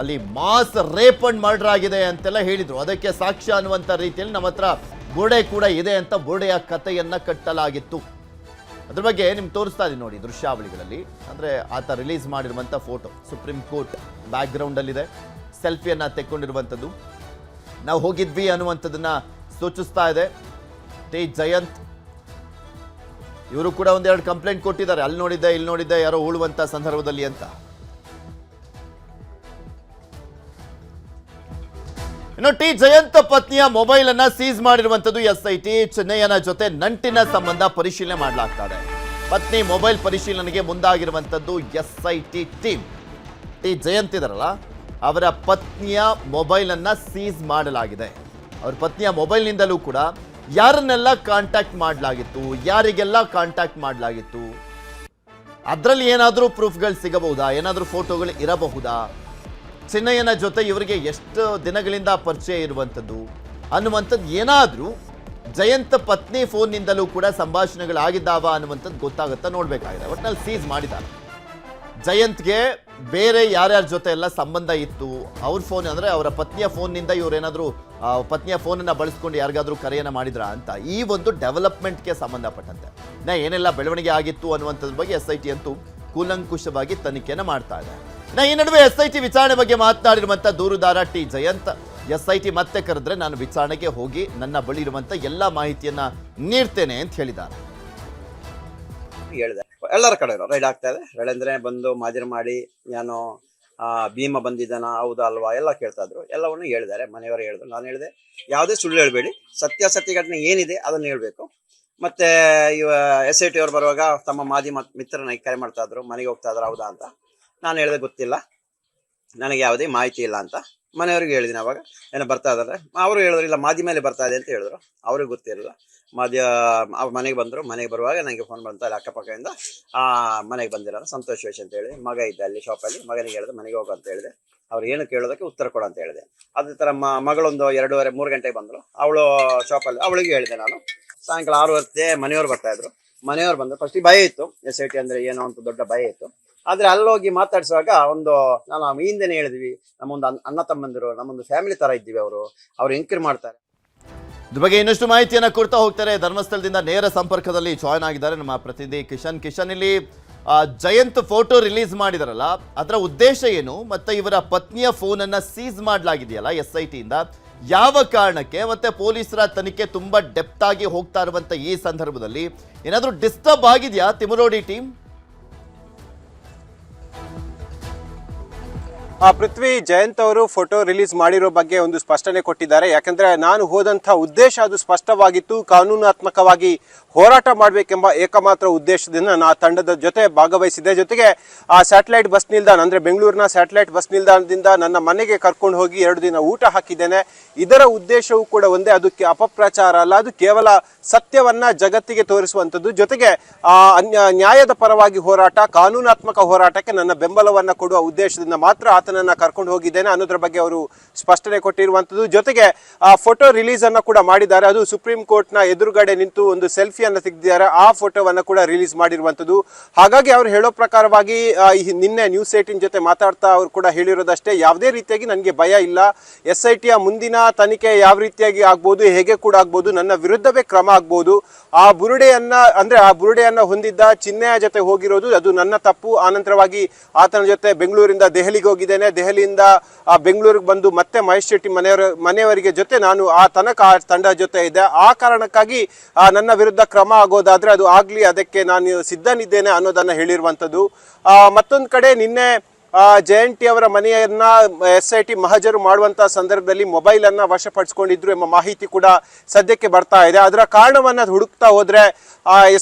ಅಲ್ಲಿ ಮಾಸ್ ರೇಪ್ ಅಂಡ್ ಮರ್ಡರ್ ಆಗಿದೆ ಅಂತೆಲ್ಲ ಹೇಳಿದ್ರು. ಅದಕ್ಕೆ ಸಾಕ್ಷ್ಯ ಅನ್ನುವಂಥ ರೀತಿಯಲ್ಲಿ ನಮ್ಮ ಹತ್ರ ಬುರ್ಡೆ ಕೂಡ ಇದೆ ಅಂತ ಬುರ್ಡೆಯ ಕಥೆಯನ್ನ ಕಟ್ಟಲಾಗಿತ್ತು. ಅದ್ರ ಬಗ್ಗೆ ನಿಮ್ಗೆ ತೋರಿಸ್ತಾ ಇದೀನಿ ನೋಡಿ ದೃಶ್ಯಾವಳಿಗಳಲ್ಲಿ. ಅಂದರೆ ಆತ ರಿಲೀಸ್ ಮಾಡಿರುವಂಥ ಫೋಟೋ ಸುಪ್ರೀಂ ಕೋರ್ಟ್ ಬ್ಯಾಕ್ಗ್ರೌಂಡಲ್ಲಿದೆ, ಸೆಲ್ಫಿಯನ್ನು ತೆಕ್ಕೊಂಡಿರುವಂಥದ್ದು. ನಾವು ಹೋಗಿದ್ವಿ ಅನ್ನುವಂಥದ್ದನ್ನ ಸೂಚಿಸ್ತಾ ಇದೆ. ಟಿ ಜಯಂತ್ ಇವರು ಕೂಡ ಒಂದೆರಡು ಕಂಪ್ಲೇಂಟ್ ಕೊಟ್ಟಿದ್ದಾರೆ, ಅಲ್ಲಿ ನೋಡಿದ್ದೆ ಇಲ್ಲಿ ನೋಡಿದ್ದೆ ಯಾರೋ ಉಳುವಂಥ ಸಂದರ್ಭದಲ್ಲಿ ಅಂತ. ಇನ್ನು ಟಿ ಜಯಂತ್ ಪತ್ನಿಯ ಮೊಬೈಲ್ ಅನ್ನ ಸೀಸ್ ಮಾಡಿರುವಂತದ್ದು SIT. ಚೆನ್ನಯ್ಯನ ಜೊತೆ ನಂಟಿನ ಸಂಬಂಧ ಪರಿಶೀಲನೆ ಮಾಡಲಾಗ್ತಾ ಇದೆ. ಪತ್ನಿ ಮೊಬೈಲ್ ಪರಿಶೀಲನೆಗೆ ಮುಂದಾಗಿರುವಂತದ್ದು SIT ಟೀಮ್. ಟಿ ಜಯಂತ್ ಇದಾರಲ್ಲ, ಅವರ ಪತ್ನಿಯ ಮೊಬೈಲ್ ಅನ್ನ ಸೀಸ್ ಮಾಡಲಾಗಿದೆ. ಅವ್ರ ಪತ್ನಿಯ ಮೊಬೈಲ್ನಿಂದಲೂ ಕೂಡ ಯಾರನ್ನೆಲ್ಲ ಕಾಂಟ್ಯಾಕ್ಟ್ ಮಾಡಲಾಗಿತ್ತು, ಯಾರಿಗೆಲ್ಲ ಕಾಂಟ್ಯಾಕ್ಟ್ ಮಾಡಲಾಗಿತ್ತು, ಅದರಲ್ಲಿ ಏನಾದರೂ ಪ್ರೂಫ್ಗಳು ಸಿಗಬಹುದಾ, ಏನಾದರೂ ಫೋಟೋಗಳು ಇರಬಹುದಾ, ಚಿನ್ನಯ್ಯನ ಜೊತೆ ಇವರಿಗೆ ಎಷ್ಟು ದಿನಗಳಿಂದ ಪರಿಚಯ ಇರುವಂಥದ್ದು ಅನ್ನುವಂಥದ್ದು ಏನಾದರೂ ಜಯಂತ್ ಪತ್ನಿ ಫೋನ್ನಿಂದಲೂ ಕೂಡ ಸಂಭಾಷಣೆಗಳಾಗಿದ್ದಾವ ಅನ್ನುವಂಥದ್ದು ಗೊತ್ತಾಗುತ್ತಾ ನೋಡಬೇಕಾಗಿದೆ. ಒಟ್ಟಿನಲ್ಲಿ ಸೀಸ್ ಮಾಡಿದ್ದಾರೆ. ಜಯಂತ್ಗೆ ಬೇರೆ ಯಾರ್ಯಾರ ಜೊತೆ ಎಲ್ಲ ಸಂಬಂಧ ಇತ್ತು, ಅವ್ರ ಫೋನ್ ಅಂದರೆ ಅವರ ಪತ್ನಿಯ ಫೋನ್ನಿಂದ ಇವರೇನಾದರೂ ಪತ್ನಿಯ ಫೋನನ್ನು ಬಳಸ್ಕೊಂಡು ಯಾರಿಗಾದ್ರೂ ಕರೆಯನ್ನು ಮಾಡಿದ್ರಾ ಅಂತ ಈ ಒಂದು ಡೆವಲಪ್ಮೆಂಟ್ಗೆ ಸಂಬಂಧಪಟ್ಟಂತೆ ಏನೆಲ್ಲ ಬೆಳವಣಿಗೆ ಆಗಿತ್ತು ಅನ್ನುವಂಥದ್ರ ಬಗ್ಗೆ SIT ಅಂತೂ ಕೂಲಂಕುಷವಾಗಿ ತನಿಖೆಯನ್ನು ಮಾಡ್ತಾ ಇದೆ. ಈ ನಡುವೆ SIT ವಿಚಾರಣೆ ಬಗ್ಗೆ ಮಾತನಾಡಿರುವಂಥ ದೂರುದಾರ ಟಿ ಜಯಂತ್, SIT ಮತ್ತೆ ಕರೆದ್ರೆ ನಾನು ವಿಚಾರಣೆಗೆ ಹೋಗಿ ನನ್ನ ಬಳಿ ಇರುವಂಥ ಎಲ್ಲ ಮಾಹಿತಿಯನ್ನ ನೀಡ್ತೇನೆ ಅಂತ ಹೇಳಿದ್ದಾರೆ. ಹೇಳಿದೆ ಎಲ್ಲರ ಕಡೆ ರೈಡ್ ಆಗ್ತಾ ಇದೆ. ರೈಡ್ ಅಂದ್ರೆ ಬಂದು ಮಾಜರ್ ಮಾಡಿ ನಾನು ಭೀಮ ಬಂದಿದ್ದಾನ ಹೌದಾ ಅಲ್ವಾ ಎಲ್ಲ ಕೇಳ್ತಾ ಇದ್ರು. ಎಲ್ಲವನ್ನು ಹೇಳಿದ್ದಾರೆ, ಮನೆಯವರು ಹೇಳಿದ್ರು. ನಾನು ಹೇಳಿದೆ ಯಾವುದೇ ಸುಳ್ಳು ಹೇಳಬೇಡಿ, ಸತ್ಯಾಸತ್ಯ ಘಟನೆ ಏನಿದೆ ಅದನ್ನು ಹೇಳ್ಬೇಕು. ಮತ್ತೆ ಇವ SIT ಅವ್ರು ಬರುವಾಗ ತಮ್ಮ ಮಾಜಿ ಮಿತ್ರನ ಕರೆ ಮಾಡ್ತಾ ಇದ್ರು, ಮನೆಗೆ ಹೋಗ್ತಾ ಇದ್ರು ಹೌದಾ ಅಂತ. ನಾನು ಹೇಳಿದೆ ಗೊತ್ತಿಲ್ಲ, ನನಗೆ ಯಾವುದೇ ಮಾಹಿತಿ ಇಲ್ಲ ಅಂತ ಮನೆಯವ್ರಿಗೆ ಹೇಳಿದ್ದೀನಿ. ಅವಾಗ ಏನೋ ಬರ್ತಾ ಇದ್ದಾರೆ, ಅವರು ಹೇಳಿದ್ರು ಇಲ್ಲ ಮಾದಿ ಮೇಲೆ ಬರ್ತಾ ಇದೆ ಅಂತ ಹೇಳಿದ್ರು. ಅವ್ರಿಗೆ ಗೊತ್ತಿರಲಿಲ್ಲ. ಮನೆಗೆ ಬಂದರು. ಮನೆಗೆ ಬರುವಾಗ ನನಗೆ ಫೋನ್ ಬಂತ ಅಲ್ಲಿ ಅಕ್ಕಪಕ್ಕದಿಂದ ಮನೆಗೆ ಬಂದಿರೋದು ಸಂತೋಷ್ ವೇಶ್ ಅಂತ ಹೇಳಿ ಮಗ ಇದ್ದ ಅಲ್ಲಿ ಶಾಪಲ್ಲಿ. ಮಗನಿಗೆ ಹೇಳಿದೆ ಮನೆಗೆ ಹೋಗು ಅಂತ ಹೇಳಿದೆ. ಅವ್ರು ಏನು ಕೇಳೋದಕ್ಕೆ ಉತ್ತರ ಕೊಡು ಅಂತ ಹೇಳಿದೆ. ಅದೇ ಥರ ಮಗಳೊಂದು 2:30-3 ಗಂಟೆಗೆ ಬಂದರು. ಅವಳು ಶಾಪಲ್ಲಿ, ಅವಳಿಗೆ ಹೇಳಿದೆ ನಾನು. ಸಾಯಂಕಾಲ 6:30 ಮನೆಯವ್ರು ಬರ್ತಾ ಇದ್ರು. ಮನೆಯವ್ರು ಬಂದರು. ಫಸ್ಟಿಗೆ ಭಯ ಇತ್ತು, SIT ಅಂದರೆ ಏನೋ ಅಂತ ದೊಡ್ಡ ಭಯ ಇತ್ತು. ಆದರೆ ಅಲ್ಲೋಗಿ ಮಾತಾಡಿಸುವಾಗ ನಾನು ಹಿಂದೆನೇ ಹೇಳಿದ್ವಿ, ನಮ್ಮೊಂದು ಅಣ್ಣ ತಮ್ಮಂದಿರು, ನಮ್ಮೊಂದು ಫ್ಯಾಮಿಲಿ ಥರ ಇದ್ದೀವಿ, ಅವರು ಎಂಕ್ವೈರಿ ಮಾಡ್ತಾರೆ. ಇದ್ರ ಬಗ್ಗೆ ಇನ್ನಷ್ಟು ಮಾಹಿತಿಯನ್ನು ಕೊಡ್ತಾ ಹೋಗ್ತಾರೆ. ಧರ್ಮಸ್ಥಳದಿಂದ ನೇರ ಸಂಪರ್ಕದಲ್ಲಿ ಜಾಯ್ನ್ ಆಗಿದ್ದಾರೆ ನಮ್ಮ ಪ್ರತಿನಿಧಿ ಕಿಶನ್. ಇಲ್ಲಿ ಜಯಂತ್ ಫೋಟೋ ರಿಲೀಸ್ ಮಾಡಿದಾರಲ್ಲ, ಅದರ ಉದ್ದೇಶ ಏನು, ಮತ್ತೆ ಇವರ ಪತ್ನಿಯ ಫೋನನ್ನು ಸೀಸ್ ಮಾಡಲಾಗಿದೆಯಲ್ಲ SIT ಇಂದ, ಯಾವ ಕಾರಣಕ್ಕೆ, ಮತ್ತೆ ಪೊಲೀಸರ ತನಿಖೆ ತುಂಬಾ ಡೆಪ್ತ್ ಆಗಿ ಹೋಗ್ತಾ ಇರುವಂತ ಈ ಸಂದರ್ಭದಲ್ಲಿ ಏನಾದರೂ ಡಿಸ್ಟರ್ಬ್ ಆಗಿದೆಯಾ ತಿಮುರೋಡಿ ಟೀಮ್? ಪೃಥ್ವಿ, ಜಯಂತ್ ಅವರು ಫೋಟೋ ರಿಲೀಸ್ ಮಾಡಿರೋ ಬಗ್ಗೆ ಒಂದು ಸ್ಪಷ್ಟನೆ ಕೊಟ್ಟಿದ್ದಾರೆ. ಯಾಕಂದ್ರೆ ನಾನು ಹೋದಂಥ ಉದ್ದೇಶ ಅದು ಸ್ಪಷ್ಟವಾಗಿತ್ತು. ಕಾನೂನಾತ್ಮಕವಾಗಿ ಹೋರಾಟ ಮಾಡಬೇಕೆಂಬ ಏಕಮಾತ್ರ ಉದ್ದೇಶದಿಂದ ನಾ ತಂಡದ ಜೊತೆ ಭಾಗವಹಿಸಿದೆ. ಜೊತೆಗೆ ಆ ಸ್ಯಾಟಲೈಟ್ ಬಸ್ ನಿಲ್ದಾಣ ಅಂದ್ರೆ ಬೆಂಗಳೂರಿನ ಸ್ಯಾಟಲೈಟ್ ಬಸ್ ನಿಲ್ದಾಣದಿಂದ ನನ್ನ ಮನೆಗೆ ಕರ್ಕೊಂಡು ಹೋಗಿ 2 ದಿನ ಊಟ ಹಾಕಿದ್ದೇನೆ. ಇದರ ಉದ್ದೇಶವೂ ಕೂಡ ಒಂದೇ, ಅದಕ್ಕೆ ಅಪಪ್ರಚಾರ ಅಲ್ಲ, ಅದು ಕೇವಲ ಸತ್ಯವನ್ನ ಜಗತ್ತಿಗೆ ತೋರಿಸುವಂಥದ್ದು. ಜೊತೆಗೆ ನ್ಯಾಯದ ಪರವಾಗಿ ಹೋರಾಟ, ಕಾನೂನಾತ್ಮಕ ಹೋರಾಟಕ್ಕೆ ನನ್ನ ಬೆಂಬಲವನ್ನ ಕೊಡುವ ಉದ್ದೇಶದಿಂದ ಮಾತ್ರ ಆತನನ್ನ ಕರ್ಕೊಂಡು ಹೋಗಿದ್ದೇನೆ ಅನ್ನೋದ್ರ ಬಗ್ಗೆ ಅವರು ಸ್ಪಷ್ಟನೆ ಕೊಟ್ಟಿರುವಂಥದ್ದು. ಜೊತೆಗೆ ಫೋಟೋ ರಿಲೀಸ್ ಅನ್ನ ಕೂಡ ಮಾಡಿದ್ದಾರೆ. ಅದು ಸುಪ್ರೀಂ ಕೋರ್ಟ್ ನ ಎದುರುಗಡೆ ನಿಂತು ಒಂದು ಸೆಲ್ಫಿಯನ್ನ ತೆಗೆದಿದ್ದಾರೆ. ಆ ಫೋಟೋವನ್ನ ಕೂಡ ರಿಲೀಸ್ ಮಾಡಿರುವಂಥದ್ದು. ಹಾಗಾಗಿ ಅವ್ರು ಹೇಳೋ ಪ್ರಕಾರವಾಗಿ ನಿನ್ನೆ ನ್ಯೂಸ್ 18 ಜೊತೆ ಮಾತಾಡ್ತಾ ಅವ್ರು ಕೂಡ ಹೇಳಿರೋದಷ್ಟೇ, ಯಾವುದೇ ರೀತಿಯಾಗಿ ನನಗೆ ಭಯ ಇಲ್ಲ. SIT ಮುಂದಿನ ತನಿಖೆ ಯಾವ ರೀತಿಯಾಗಿ ಆಗ್ಬೋದು, ಹೇಗೆ ಕೂಡ ಆಗ್ಬೋದು, ನನ್ನ ವಿರುದ್ಧವೇ ಕ್ರಮ ಆಗ್ಬೋದು. ಆ ಬುರುಡೆಯನ್ನ ಹೊಂದಿದ್ದ ಚಿನ್ನಯ್ಯ ಜೊತೆ ಹೋಗಿರೋದು ಅದು ನನ್ನ ತಪ್ಪು. ಆನಂತರವಾಗಿ ಆತನ ಜೊತೆ ಬೆಂಗಳೂರಿಂದ ದೆಹಲಿಗೆ ಹೋಗಿದ್ದೇನೆ. ದೆಹಲಿಯಿಂದ ಬೆಂಗಳೂರಿಗೆ ಬಂದು ಮತ್ತೆ ಮಹೇಶ್ ಶೆಟ್ಟಿ ಮನೆಯವರಿಗೆ ಜೊತೆ ನಾನು ಆ ತನಕ ಆ ತಂಡ ಜೊತೆ ಇದ್ದೆ. ಆ ಕಾರಣಕ್ಕಾಗಿ ನನ್ನ ವಿರುದ್ಧ ಕ್ರಮ ಆಗೋದಾದ್ರೆ ಅದು ಆಗ್ಲಿ, ಅದಕ್ಕೆ ನಾನು ಸಿದ್ಧನಿದ್ದೇನೆ ಅನ್ನೋದನ್ನ ಹೇಳಿರುವಂಥದ್ದು. ಮತ್ತೊಂದು ಕಡೆ ನಿನ್ನೆ ಜಯಂತಿ ಅವರ ಮನೆಯನ್ನ SIT ಮಹಜರು ಮಾಡುವಂತಹ ಸಂದರ್ಭದಲ್ಲಿ ಮೊಬೈಲ್ ಅನ್ನ ವಶಪಡಿಸಿಕೊಂಡಿದ್ರು ಎಂಬ ಮಾಹಿತಿ ಕೂಡ ಸದ್ಯಕ್ಕೆ ಬರ್ತಾ ಇದೆ. ಅದರ ಕಾರಣವನ್ನ ಹುಡುಕ್ತಾ ಹೋದ್ರೆ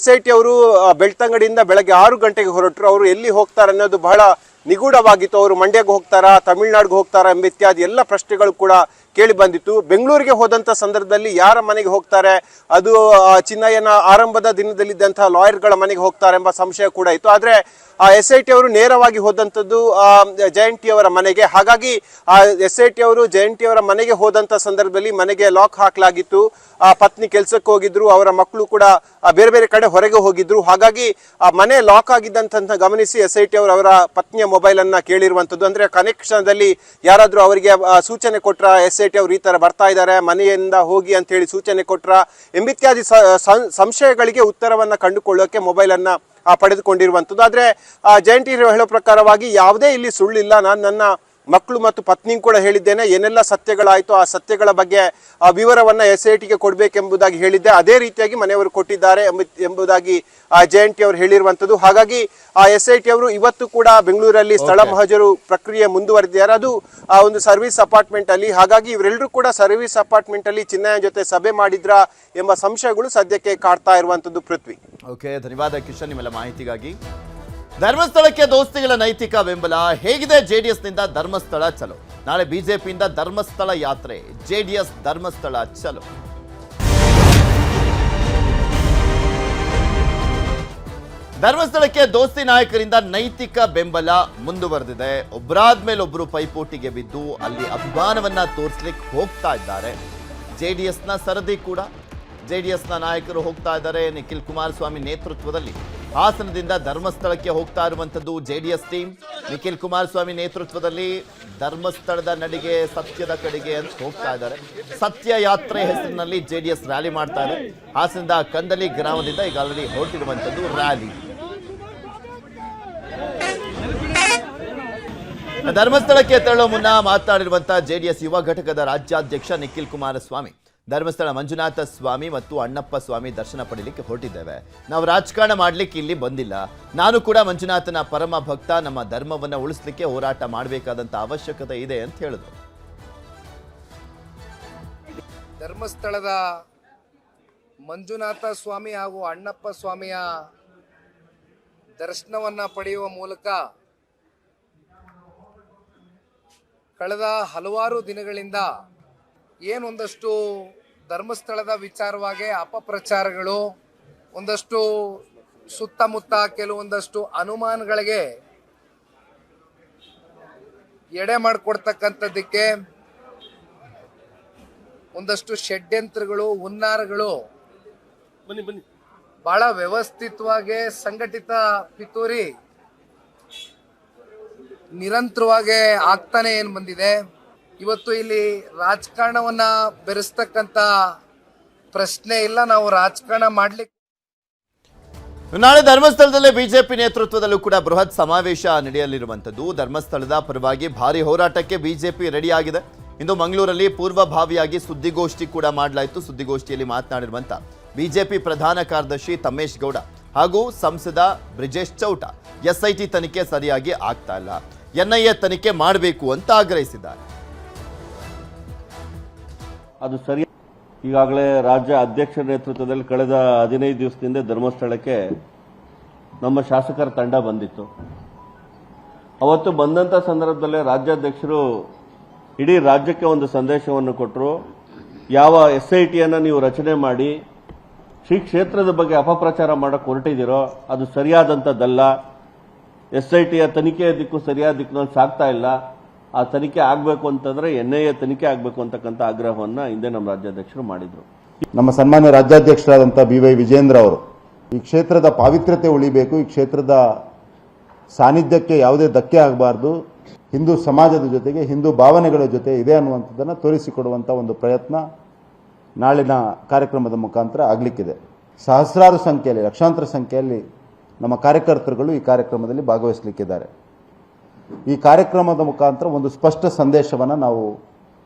SIT ಅವರು ಬೆಳ್ತಂಗಡಿಯಿಂದ ಬೆಳಗ್ಗೆ 6 ಗಂಟೆಗೆ ಹೊರಟರು. ಅವರು ಎಲ್ಲಿ ಹೋಗ್ತಾರೆ ಅನ್ನೋದು ಬಹಳ ನಿಗೂಢವಾಗಿತ್ತು. ಅವರು ಮಂಡ್ಯಕ್ಕೆ ಹೋಗ್ತಾರಾ, ತಮಿಳುನಾಡಿಗೆ ಹೋಗ್ತಾರಾ ಎಂಬ ಇತ್ಯಾದಿ ಎಲ್ಲ ಪ್ರಶ್ನೆಗಳು ಕೂಡ ಕೇಳಿ ಬಂದಿತ್ತು. ಬೆಂಗಳೂರಿಗೆ ಹೋದಂಥ ಸಂದರ್ಭದಲ್ಲಿ ಯಾರ ಮನೆಗೆ ಹೋಗ್ತಾರೆ, ಅದು ಚಿನ್ನಯ್ಯನ ಆರಂಭದ ದಿನದಲ್ಲಿದ್ದಂತಹ ಲಾಯರ್ಗಳ ಮನೆಗೆ ಹೋಗ್ತಾರೆ ಎಂಬ ಸಂಶಯ ಕೂಡ ಇತ್ತು. ಆದರೆ SIT ಅವರು ನೇರವಾಗಿ ಹೋದಂಥದ್ದು ಜಯಂತಿ ಅವರ ಮನೆಗೆ. ಹಾಗಾಗಿ SIT ಅವರು ಜಯಂತಿ ಅವರ ಮನೆಗೆ ಹೋದಂಥ ಸಂದರ್ಭದಲ್ಲಿ ಮನೆಗೆ ಲಾಕ್ ಹಾಕಲಾಗಿತ್ತು. ಪತ್ನಿ ಕೆಲಸಕ್ಕೆ ಹೋಗಿದ್ರು, ಅವರ ಮಕ್ಕಳು ಕೂಡ ಬೇರೆ ಬೇರೆ ಕಡೆ ಹೊರಗೆ ಹೋಗಿದ್ರು. ಹಾಗಾಗಿ ಮನೆ ಲಾಕ್ ಆಗಿದ್ದಂತ ಗಮನಿಸಿ SIT ಅವರು ಅವರ ಪತ್ನಿಯ ಮೊಬೈಲ್ ಅನ್ನ ಕೇಳಿರುವಂತದ್ದು. ಅಂದ್ರೆ ಕನೆಕ್ಷನ್ದಲ್ಲಿ ಯಾರಾದ್ರೂ ಅವರಿಗೆ ಸೂಚನೆ ಕೊಟ್ರ, SIT ಅವರು ಈ ತರ ಬರ್ತಾ ಇದ್ದಾರೆ ಮನೆಯಿಂದ ಹೋಗಿ ಅಂತ ಹೇಳಿ ಸೂಚನೆ ಕೊಟ್ರ ಎಂಬಿತ್ಯಾದಿ ಸಂಶಯಗಳಿಗೆ ಉತ್ತರವನ್ನ ಕಂಡುಕೊಳ್ಳೋಕೆ ಮೊಬೈಲ್ ಅನ್ನ ಪಡೆದುಕೊಂಡಿರುವಂಥದ್ದು. ಆದ್ರೆ ಜಯಂತಿ ಹೇಳೋ ಪ್ರಕಾರವಾಗಿ ಯಾವುದೇ ಇಲ್ಲಿ ಸುಳ್ಳಿಲ್ಲ. ನಾನು ನನ್ನ ಮಕ್ಕಳು ಮತ್ತು ಪತ್ನಿ ಕೂಡ ಹೇಳಿದ್ದೇನೆ, ಏನೆಲ್ಲ ಸತ್ಯಗಳಾಯಿತು ಆ ಸತ್ಯಗಳ ಬಗ್ಗೆ ವಿವರವನ್ನ SITಗೆ ಕೊಡಬೇಕೆಂಬುದಾಗಿ ಹೇಳಿದ್ದೆ. ಅದೇ ರೀತಿಯಾಗಿ ಮನೆಯವರು ಕೊಟ್ಟಿದ್ದಾರೆ ಎಂಬುದಾಗಿ ಜಯಂತಿ ಅವರು ಹೇಳಿರುವಂಥದ್ದು. ಹಾಗಾಗಿ SIT ಅವರು ಇವತ್ತು ಕೂಡ ಬೆಂಗಳೂರಲ್ಲಿ ಸ್ಥಳ ಮಹಜರು ಪ್ರಕ್ರಿಯೆ ಮುಂದುವರೆದಿದ್ದಾರೆ. ಅದು ಒಂದು ಸರ್ವಿಸ್ ಅಪಾರ್ಟ್ಮೆಂಟ್ ಅಲ್ಲಿ. ಹಾಗಾಗಿ ಇವರೆಲ್ಲರೂ ಕೂಡ ಸರ್ವಿಸ್ ಅಪಾರ್ಟ್ಮೆಂಟ್ ಅಲ್ಲಿ ಚಿನ್ನಯ್ಯ ಜೊತೆ ಸಭೆ ಮಾಡಿದ್ರ ಎಂಬ ಸಂಶಯಗಳು ಸದ್ಯಕ್ಕೆ ಕಾಡ್ತಾ ಇರುವಂತದ್ದು. ಪೃಥ್ವಿ. ಓಕೆ, ಧನ್ಯವಾದ ಕಿಶನ್ ನಿಮ್ಮೆಲ್ಲ ಮಾಹಿತಿಗಾಗಿ. ಧರ್ಮಸ್ಥಳಕ್ಕೆ ದೋಸ್ತಿಗಳ ನೈತಿಕ ಬೆಂಬಲ ಹೇಗಿದೆ? ಜೆಡಿಎಸ್ನಿಂದ ಧರ್ಮಸ್ಥಳ ಚಲೋ, ನಾಳೆ ಬಿಜೆಪಿಯಿಂದ ಧರ್ಮಸ್ಥಳ ಯಾತ್ರೆ, ಜೆಡಿಎಸ್ ಧರ್ಮಸ್ಥಳ ಚಲೋ. ಧರ್ಮಸ್ಥಳಕ್ಕೆ ದೋಸ್ತಿ ನಾಯಕರಿಂದ ನೈತಿಕ ಬೆಂಬಲ ಮುಂದುವರೆದಿದೆ. ಒಬ್ಬರಾದ್ಮೇಲೊಬ್ರು ಪೈಪೋಟಿಗೆ ಬಿದ್ದು ಅಲ್ಲಿ ಅಭಿಮಾನವನ್ನ ತೋರಿಸ್ಲಿಕ್ಕೆ ಹೋಗ್ತಾ ಇದ್ದಾರೆ. ಜೆಡಿಎಸ್ನ ಸರದಿ ಕೂಡ, ಜೆಡಿಎಸ್ನ ನಾಯಕರು ಹೋಗ್ತಾ ಇದ್ದಾರೆ. ನಿಖಿಲ್ ಕುಮಾರಸ್ವಾಮಿ ನೇತೃತ್ವದಲ್ಲಿ ಹಾಸನದಿಂದ ಧರ್ಮಸ್ಥಳಕ್ಕೆ ಹೋಗ್ತಾ ಇರುವಂಥದ್ದು ಜೆಡಿಎಸ್ ಟೀಮ್. ನಿಖಿಲ್ ಕುಮಾರಸ್ವಾಮಿ ನೇತೃತ್ವದಲ್ಲಿ ಧರ್ಮಸ್ಥಳದ ನಡಿಗೆ ಸತ್ಯದ ಕಡೆಗೆ ಅಂತ ಹೋಗ್ತಾ ಇದ್ದಾರೆ. ಸತ್ಯ ಯಾತ್ರೆ ಹೆಸರಿನಲ್ಲಿ ಜೆಡಿಎಸ್ ರ್ಯಾಲಿ ಮಾಡ್ತಾ ಇದೆ. ಹಾಸನದ ಕಂದಲಿ ಗ್ರಾಮದಿಂದ ಈಗ ಆಲ್ರೆಡಿ ಹೊರಟಿರುವಂಥದ್ದು ರ್ಯಾಲಿ. ಧರ್ಮಸ್ಥಳಕ್ಕೆ ತೆರಳೋ ಮುನ್ನ ಮಾತನಾಡಿರುವಂತಹ ಜೆಡಿಎಸ್ ಯುವ ಘಟಕದ ರಾಜ್ಯಾಧ್ಯಕ್ಷ ನಿಖಿಲ್ ಕುಮಾರಸ್ವಾಮಿ, ಧರ್ಮಸ್ಥಳ ಮಂಜುನಾಥ ಸ್ವಾಮಿ ಮತ್ತು ಅಣ್ಣಪ್ಪ ಸ್ವಾಮಿ ದರ್ಶನ ಪಡೀಲಿಕ್ಕೆ ಹೊರಟಿದ್ದೇವೆ. ನಾವು ರಾಜಕಾರಣ ಮಾಡ್ಲಿಕ್ಕೆ ಇಲ್ಲಿ ಬಂದಿಲ್ಲ. ನಾನು ಕೂಡ ಮಂಜುನಾಥನ ಪರಮ ಭಕ್ತ. ನಮ್ಮ ಧರ್ಮವನ್ನ ಉಳಿಸ್ಲಿಕ್ಕೆ ಹೋರಾಟ ಮಾಡಬೇಕಾದಂತ ಅವಶ್ಯಕತೆ ಇದೆ ಅಂತ ಹೇಳಿದ್ರು. ಧರ್ಮಸ್ಥಳದ ಮಂಜುನಾಥ ಸ್ವಾಮಿ ಹಾಗೂ ಅಣ್ಣಪ್ಪ ಸ್ವಾಮಿಯ ದರ್ಶನವನ್ನ ಪಡೆಯುವ ಮೂಲಕ ಕಳೆದ ಹಲವಾರು ದಿನಗಳಿಂದ ಏನೊಂದಷ್ಟು ಧರ್ಮಸ್ಥಳದ ವಿಚಾರವಾಗಿ ಅಪಪ್ರಚಾರಗಳು, ಒಂದಷ್ಟು ಸುತ್ತಮುತ್ತ ಕೆಲವೊಂದಷ್ಟು ಅನುಮಾನಗಳಿಗೆ ಎಡೆ ಮಾಡಿಕೊಡ್ತಕ್ಕಂಥದ್ದಕ್ಕೆ ಒಂದಷ್ಟು ಷಡ್ಯಂತ್ರಗಳು, ಹುನ್ನಾರಗಳು ಬಹಳ ವ್ಯವಸ್ಥಿತವಾಗಿ ಸಂಘಟಿತ ಪಿತೂರಿ ನಿರಂತರವಾಗಿ ಆಗ್ತಾನೆ ಏನು ಬಂದಿದೆ. ಇವತ್ತು ಇಲ್ಲಿ ರಾಜಕಾರಣವನ್ನ ಬೆರೆಸ್ತಕ್ಕಂಥ ಪ್ರಶ್ನೆ ಇಲ್ಲ. ನಾವು ರಾಜಕಾರಣ ಮಾಡ್ಲಿಕ್ಕೆ ನಾಳೆ ಧರ್ಮಸ್ಥಳದಲ್ಲೇ ಬಿಜೆಪಿ ನೇತೃತ್ವದಲ್ಲೂ ಕೂಡ ಬೃಹತ್ ಸಮಾವೇಶ ನಡೆಯಲಿರುವಂಥದ್ದು. ಧರ್ಮಸ್ಥಳದ ಪರವಾಗಿ ಭಾರಿ ಹೋರಾಟಕ್ಕೆ ಬಿಜೆಪಿ ರೆಡಿಯಾಗಿದೆ. ಇಂದು ಮಂಗಳೂರಲ್ಲಿ ಪೂರ್ವಭಾವಿಯಾಗಿ ಸುದ್ದಿಗೋಷ್ಠಿ ಕೂಡ ಮಾಡಲಾಯಿತು. ಸುದ್ದಿಗೋಷ್ಠಿಯಲ್ಲಿ ಮಾತನಾಡಿರುವಂಥ ಬಿಜೆಪಿ ಪ್ರಧಾನ ಕಾರ್ಯದರ್ಶಿ ತಮ್ಮೇಶ್ ಗೌಡ ಹಾಗೂ ಸಂಸದ ಬ್ರಿಜೇಶ್ ಚೌಟ SIT ತನಿಖೆ ಸರಿಯಾಗಿ ಆಗ್ತಾ ಇಲ್ಲ, NIA ತನಿಖೆ ಮಾಡಬೇಕು ಅಂತ ಆಗ್ರಹಿಸಿದ್ದಾರೆ. ಅದು ಸರಿ. ಈಗಾಗಲೇ ರಾಜ್ಯ ಅಧ್ಯಕ್ಷರ ನೇತೃತ್ವದಲ್ಲಿ ಕಳೆದ 15 ದಿವಸದಿಂದ ಧರ್ಮಸ್ಥಳಕ್ಕೆ ನಮ್ಮ ಶಾಸಕರ ತಂಡ ಬಂದಿತ್ತು. ಅವತ್ತು ಬಂದಂಥ ಸಂದರ್ಭದಲ್ಲೇ ರಾಜ್ಯಾಧ್ಯಕ್ಷರು ಇಡೀ ರಾಜ್ಯಕ್ಕೆ ಒಂದು ಸಂದೇಶವನ್ನು ಕೊಟ್ಟರು. ಯಾವ SITಯನ್ನು ನೀವು ರಚನೆ ಮಾಡಿ ಶ್ರೀ ಕ್ಷೇತ್ರದ ಬಗ್ಗೆ ಅಪಪ್ರಚಾರ ಮಾಡಕ್ಕೆ ಹೊರಟಿದ್ದೀರೋ ಅದು ಸರಿಯಾದಂಥದ್ದಲ್ಲ. SITಯ ತನಿಖೆಯ ದಿಕ್ಕು ಸರಿಯಾದ ದಿಕ್ಕಿನಲ್ಲಿ ಸಾಗ್ತಾ ಇಲ್ಲ. ಆ ತನಿಖೆ ಆಗಬೇಕು ಅಂತಂದ್ರೆ NIA ತನಿಖೆ ಆಗಬೇಕು ಅಂತಕ್ಕಂಥ ಆಗ್ರಹವನ್ನ ಹಿಂದೆ ನಮ್ಮ ರಾಜ್ಯಾಧ್ಯಕ್ಷರು ಮಾಡಿದ್ರು. ನಮ್ಮ ಸನ್ಮಾನ್ಯ ರಾಜ್ಯಾಧ್ಯಕ್ಷರಾದಂಥ BY ವಿಜೇಂದ್ರ ಅವರು ಈ ಕ್ಷೇತ್ರದ ಪಾವಿತ್ರ್ಯತೆ ಉಳಿಬೇಕು, ಈ ಕ್ಷೇತ್ರದ ಸಾನ್ನಿಧ್ಯಕ್ಕೆ ಯಾವುದೇ ಧಕ್ಕೆ ಆಗಬಾರ್ದು, ಹಿಂದೂ ಸಮಾಜದ ಜೊತೆಗೆ ಹಿಂದೂ ಭಾವನೆಗಳ ಜೊತೆ ಇದೆ ಅನ್ನುವಂಥದ್ದನ್ನು ತೋರಿಸಿಕೊಡುವಂಥ ಒಂದು ಪ್ರಯತ್ನ ನಾಳಿನ ಕಾರ್ಯಕ್ರಮದ ಮುಖಾಂತರ ಆಗಲಿಕ್ಕಿದೆ. ಸಹಸ್ರಾರು ಸಂಖ್ಯೆಯಲ್ಲಿ, ಲಕ್ಷಾಂತರ ಸಂಖ್ಯೆಯಲ್ಲಿ ನಮ್ಮ ಕಾರ್ಯಕರ್ತರುಗಳು ಈ ಕಾರ್ಯಕ್ರಮದಲ್ಲಿ ಭಾಗವಹಿಸಲಿಕ್ಕಿದ್ದಾರೆ. ಈ ಕಾರ್ಯಕ್ರಮದ ಮುಖಾಂತರ ಒಂದು ಸ್ಪಷ್ಟ ಸಂದೇಶವನ್ನು ನಾವು